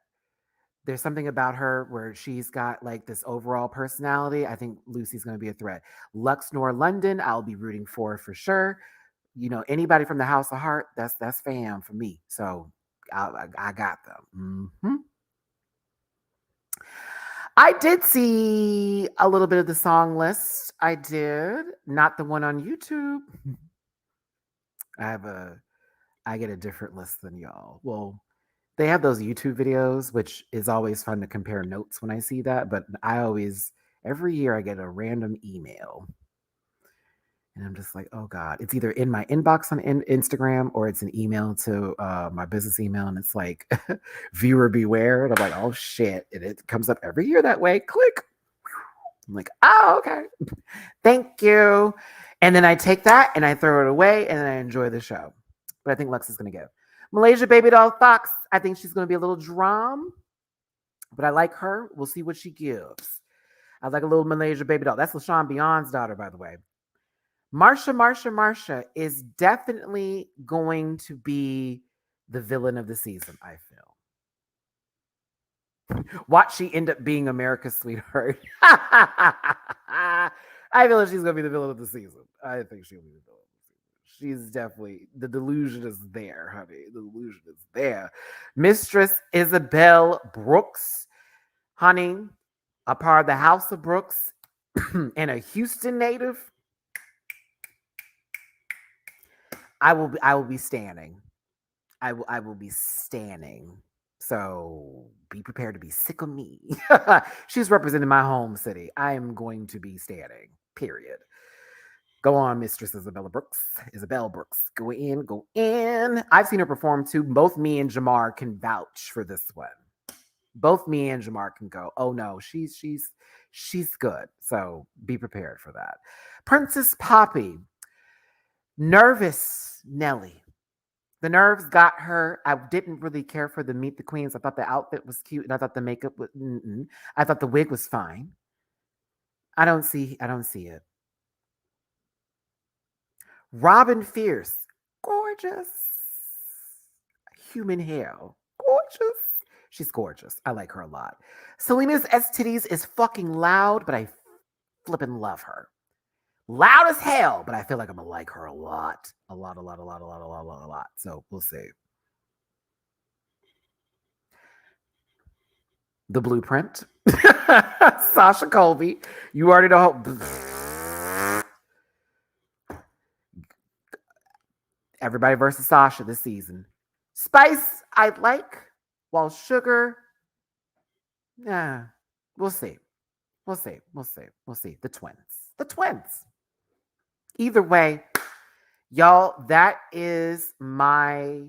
There's something about her where she's got like this overall personality. I think Lucy's going to be a threat. Luxnor London, I'll be rooting for sure. You know, anybody from the House of Heart, that's fam for me. So I got them. Mm-hmm. I did see a little bit of the song list. I did, not the one on YouTube. I get a different list than y'all. Well, they have those YouTube videos, which is always fun to compare notes when I see that. But every year I get a random email. And I'm just like, oh God, it's either in my inbox on Instagram or it's an email to my business email. And it's like, viewer beware. And I'm like, oh shit. And it comes up every year that way. Click. I'm like, oh, okay. Thank you. And then I take that and I throw it away and then I enjoy the show. But I think Lux is going to go. Malaysia Baby Doll Fox. I think she's going to be a little drum. But I like her. We'll see what she gives. I like a little Malaysia Baby Doll. That's LaShawn Beyond's daughter, by the way. Marsha is definitely going to be the villain of the season, I feel. Watch she end up being America's sweetheart. I feel like she's going to be the villain of the season. I think she'll be the villain of the season. She's definitely, the delusion is there, honey. The delusion is there. Mistress Isabel Brooks, honey, a part of the House of Brooks and a Houston native. I will be standing. I will be standing. So be prepared to be sick of me. She's representing my home city. I am going to be standing. Period. Go on, Mistress Isabel Brooks. Go in. I've seen her perform too. Both me and Jamar can vouch for this one. Both me and Jamar can go, oh no, she's good. So be prepared for that. Princess Poppy. Nervous Nelly. The nerves got her. I didn't really care for the Meet the Queens. I thought the outfit was cute, and I thought the makeup was. I thought the wig was fine. I don't see it. Robin Fierce, gorgeous. Human hair, gorgeous. She's gorgeous. I like her a lot. Selena's STDs is fucking loud, but I flippin' love her. Loud as hell, but I feel like I'm gonna like her a lot. A lot. So we'll see. The Blueprint. Sasha Colby. You already know everybody versus Sasha this season. Spice, I like. While Sugar, yeah, we'll see. The twins. Either way, y'all, that is my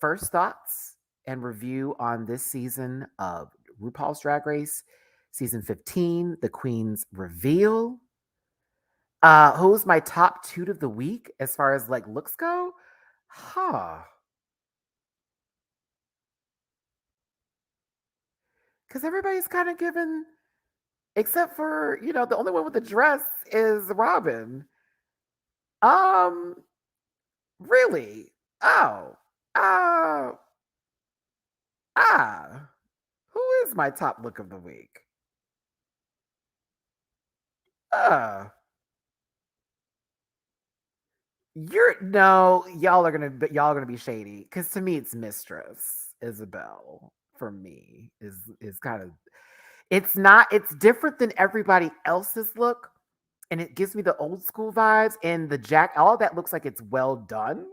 first thoughts and review on this season of RuPaul's Drag Race, season 15, the Queen's Reveal. Who's my top toot of the week as far as like looks go? Because everybody's kind of given, except for, the only one with the dress is Robin. Really? Oh. Who is my top look of the week? Y'all are gonna be shady. Because to me, it's Mistress Isabel. For me, is kind of, it's different than everybody else's look, and it gives me the old school vibes. And the all that looks like it's well done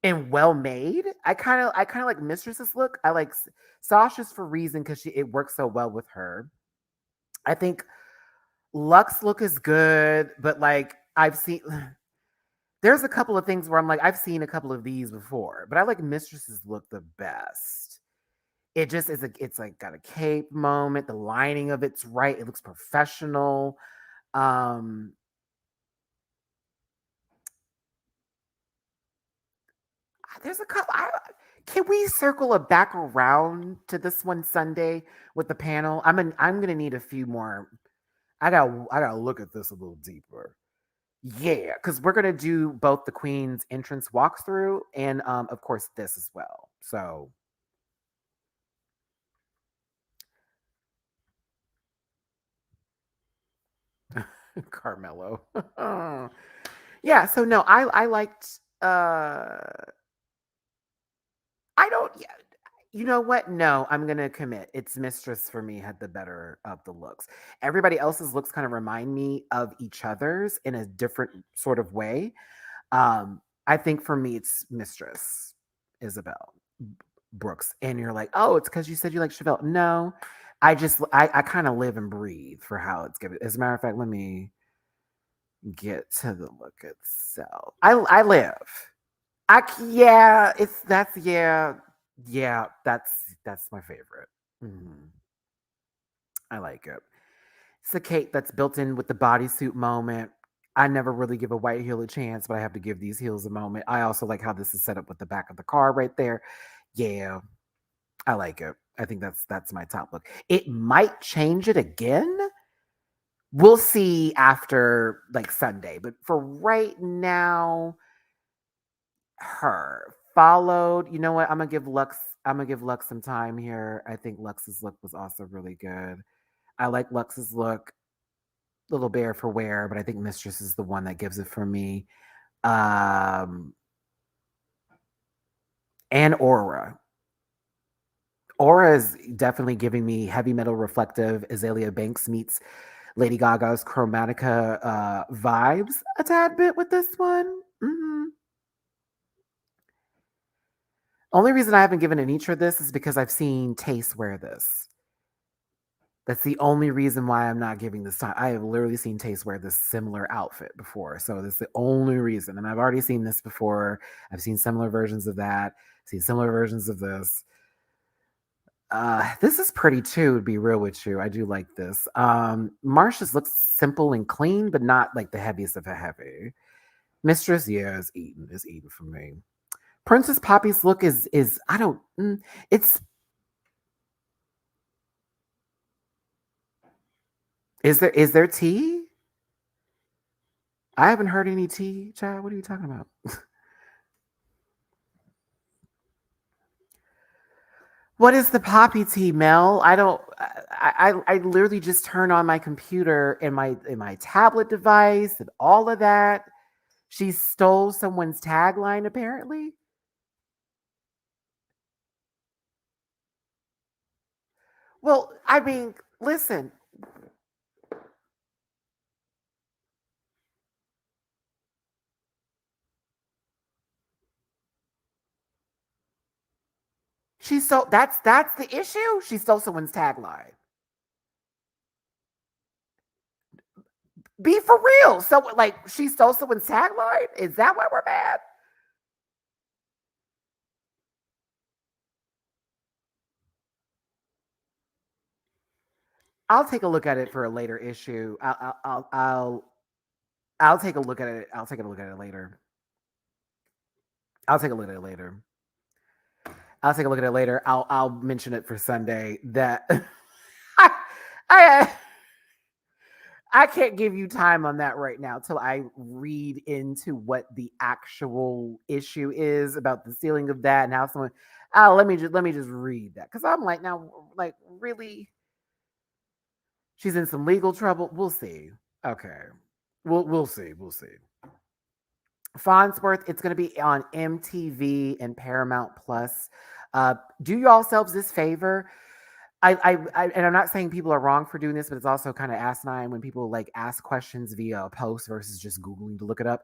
and well made. I kind of like Mistress's look. I like Sasha's for reason because it works so well with her. I think Lux look is good, but like I've seen, there's a couple of things where I'm like, I've seen a couple of these before, but I like Mistress's look the best. It just is it's like got a cape moment. The lining of it's right. It looks professional. There's a couple. Can we circle it back around to this one Sunday with the panel? I'm gonna need a few more. I gotta look at this a little deeper. Yeah, because we're gonna do both the Queen's entrance walkthrough and of course this as well. So Carmelo. Yeah, so no, I liked I don't yeah, you know what? No, I'm gonna commit. It's Mistress for me had the better of the looks. Everybody else's looks kind of remind me of each other's in a different sort of way. I think for me it's Mistress Isabel Brooks. And you're like, oh, it's because you said you like Chevelle. No, I kind of live and breathe for how it's given. As a matter of fact, let me get to the look itself. I live. Yeah, that's my favorite. Mhm. I like it. It's a Kate that's built in with the bodysuit moment. I never really give a white heel a chance, but I have to give these heels a moment. I also like how this is set up with the back of the car right there. Yeah, I like it. I think that's my top look. It might change it again. We'll see after like Sunday, but for right now, her followed. You know what? I'm gonna give Lux some time here. I think Lux's look was also really good. I like Lux's look. Little bare for wear, but I think Mistress is the one that gives it for me. Um and Aura. Aura is definitely giving me heavy metal reflective Azalea Banks meets Lady Gaga's Chromatica vibes a tad bit with this one. Only reason I haven't given Anitra this is because I've seen Taste wear this. That's the only reason why I'm not giving this time. I have literally seen Taste wear this similar outfit before. So this is the only reason. And I've already seen this before. I've seen similar versions of that, seen similar versions of this. This is pretty too, to be real with you. I do like this. Marsha's looks simple and clean, but not like the heaviest of a heavy. Mistress, yeah, is eaten for me. Princess Poppy's look is I don't it's is there tea? I haven't heard any tea, child. What are you talking about? What is the poppy tea, Mel? I don't. I literally just turn on my computer and my tablet device and all of that. She stole someone's tagline, apparently. Well, I mean, listen. She stole. That's the issue. She stole someone's tagline. Be for real. So, like, she stole someone's tagline. Is that why we're mad? I'll take a look at it for a later issue. I'll take a look at it. I'll take a look at it later. I'll take a look at it later. I'll take a look at it later. I'll mention it for Sunday. That I I, I can't give you time on that right now till I read into what the actual issue is about the ceiling of that and how someone. Oh, let me just read that because I'm like now like really she's in some legal trouble. We'll see. Okay, we'll see. We'll see. Farnsworth, it's going to be on MTV and Paramount Plus. Do yourselves this favor. And I'm not saying people are wrong for doing this, but it's also kind of asinine when people like ask questions via a post versus just Googling to look it up.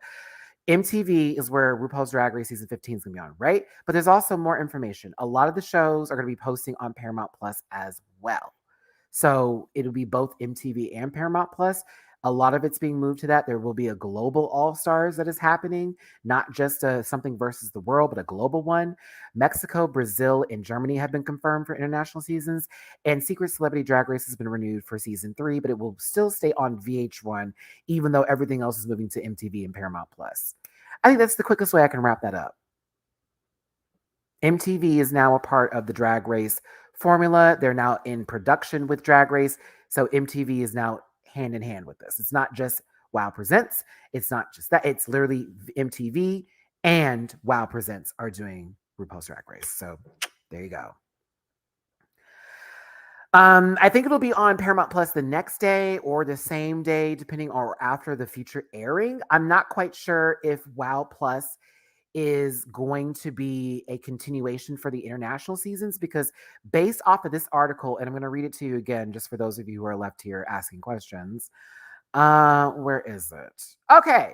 MTV is where RuPaul's Drag Race season 15 is going to be on, right? But there's also more information. A lot of the shows are going to be posting on Paramount Plus as well. So it'll be both MTV and Paramount Plus. A lot of it's being moved to that. There will be a global All Stars that is happening, not just a something versus the world, but a global one. Mexico, Brazil, and Germany have been confirmed for international seasons, and Secret Celebrity Drag Race has been renewed for season 3, but it will still stay on VH1, even though everything else is moving to MTV and Paramount Plus. I think that's the quickest way I can wrap that up. MTV is now a part of the Drag Race formula. They're now in production with Drag Race. So MTV is now hand in hand with this. It's not just WoW Presents. It's not just that. It's literally MTV and WoW Presents are doing RuPaul's Drag Race. So there you go. I think it'll be on Paramount Plus the next day or the same day, depending on after the future airing. I'm not quite sure if WoW Plus is going to be a continuation for the international seasons, because based off of this article, and I'm going to read it to you again, just for those of you who are left here asking questions. Where is it? Okay.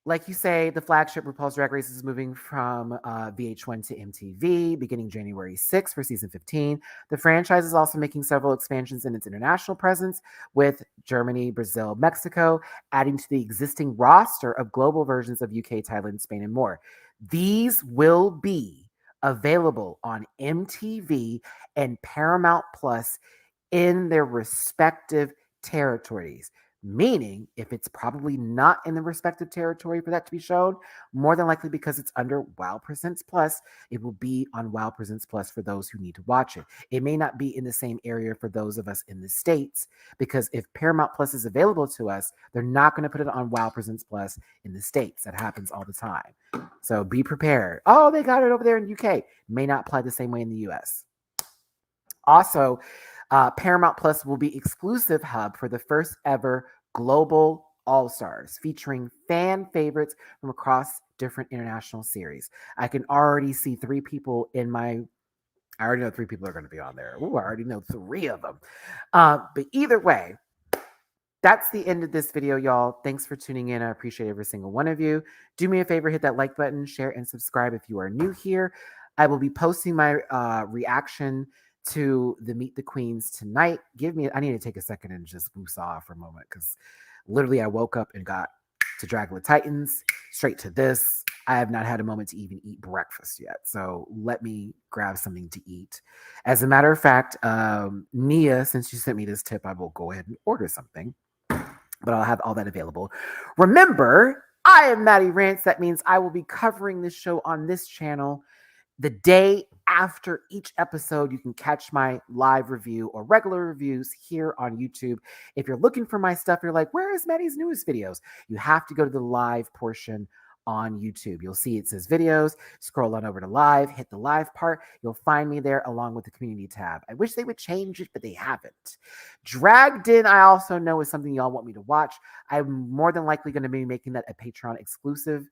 Like you say, the flagship RuPaul's Drag Race is moving from VH1 to MTV beginning January 6th for season 15. The franchise is also making several expansions in its international presence, with Germany, Brazil, Mexico, adding to the existing roster of global versions of UK, Thailand, Spain, and more. These will be available on MTV and Paramount Plus in their respective territories. Meaning, if it's probably not in the respective territory for that to be shown, more than likely because it's under WoW Presents Plus, it will be on WoW Presents Plus for those who need to watch it. It may not be in the same area for those of us in the States, because if Paramount Plus is available to us, they're not going to put it on WoW Presents Plus in the States. That happens all the time. So be prepared. Oh, they got it over there in UK. May not apply the same way in the US. Also, Paramount Plus will be exclusive hub for the first ever Global All-Stars, featuring fan favorites from across different international series. I can already see three people in my... I already know three people are going to be on there. Ooh, I already know three of them. But either way, that's the end of this video, y'all. Thanks for tuning in. I appreciate every single one of you. Do me a favor, hit that like button, share, and subscribe if you are new here. I will be posting my reaction to the Meet the Queens tonight. I need to take a second and just woosah for a moment, because literally I woke up and got to Dragula Titans, straight to this. I have not had a moment to even eat breakfast yet, so let me grab something to eat. As a matter of fact, Nia, since you sent me this tip, I will go ahead and order something, but I'll have all that available. Remember, I am Matty Rants. That means I will be covering this show on this channel the day after each episode. You can catch my live review or regular reviews here on YouTube. If you're looking for my stuff, you're like, where is Maddie's newest videos? You have to go to the live portion on YouTube. You'll see it says videos, scroll on over to live, hit the live part. You'll find me there along with the community tab. I wish they would change it, but they haven't. Dragged In, I also know, is something y'all want me to watch. I'm more than likely going to be making that a Patreon exclusive.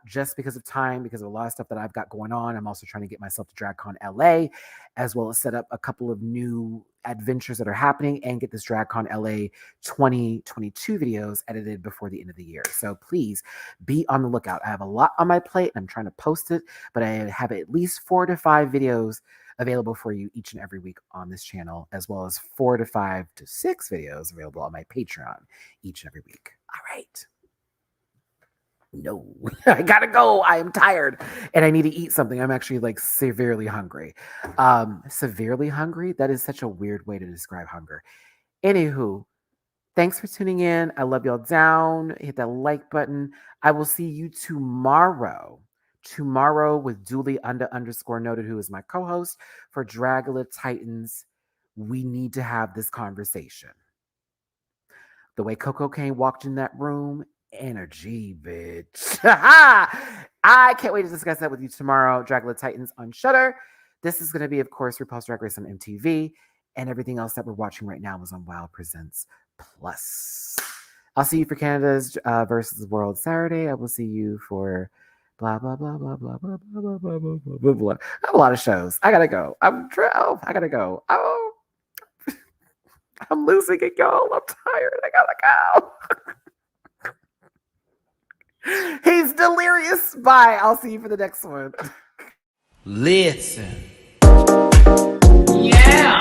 Just because of time, because of a lot of stuff that I've got going on. I'm also trying to get myself to DragCon LA, as well as set up a couple of new adventures that are happening and get this DragCon LA 2022 videos edited before the end of the year. So please be on the lookout. I have a lot on my plate and I'm trying to post it, but I have at least 4 to 5 videos available for you each and every week on this channel, as well as 4 to 5 to 6 videos available on my Patreon each and every week. All right. No, I gotta go. I am tired and I need to eat something. I'm actually like severely hungry. Severely hungry? That is such a weird way to describe hunger. Anywho, thanks for tuning in. I love y'all down. Hit that like button. I will see you tomorrow. Tomorrow with Dooley _ noted, who is my co-host for Dragula Titans. We need to have this conversation. The way Coco Kane walked in that room, energy, bitch. I can't wait to discuss that with you tomorrow. Dragula Titans on Shudder. This is going to be, of course, RuPaul's Drag Race on MTV, and everything else that we're watching right now is on WoW Presents Plus. I'll see you for Canada's versus the World Saturday. I will see you for blah blah blah blah blah blah blah blah blah blah blah blah. I have a lot of shows. I gotta go. I gotta go. Oh, I'm losing it, y'all. I'm tired. I gotta go. He's delirious. Bye. I'll see you for the next one. Listen. Yeah.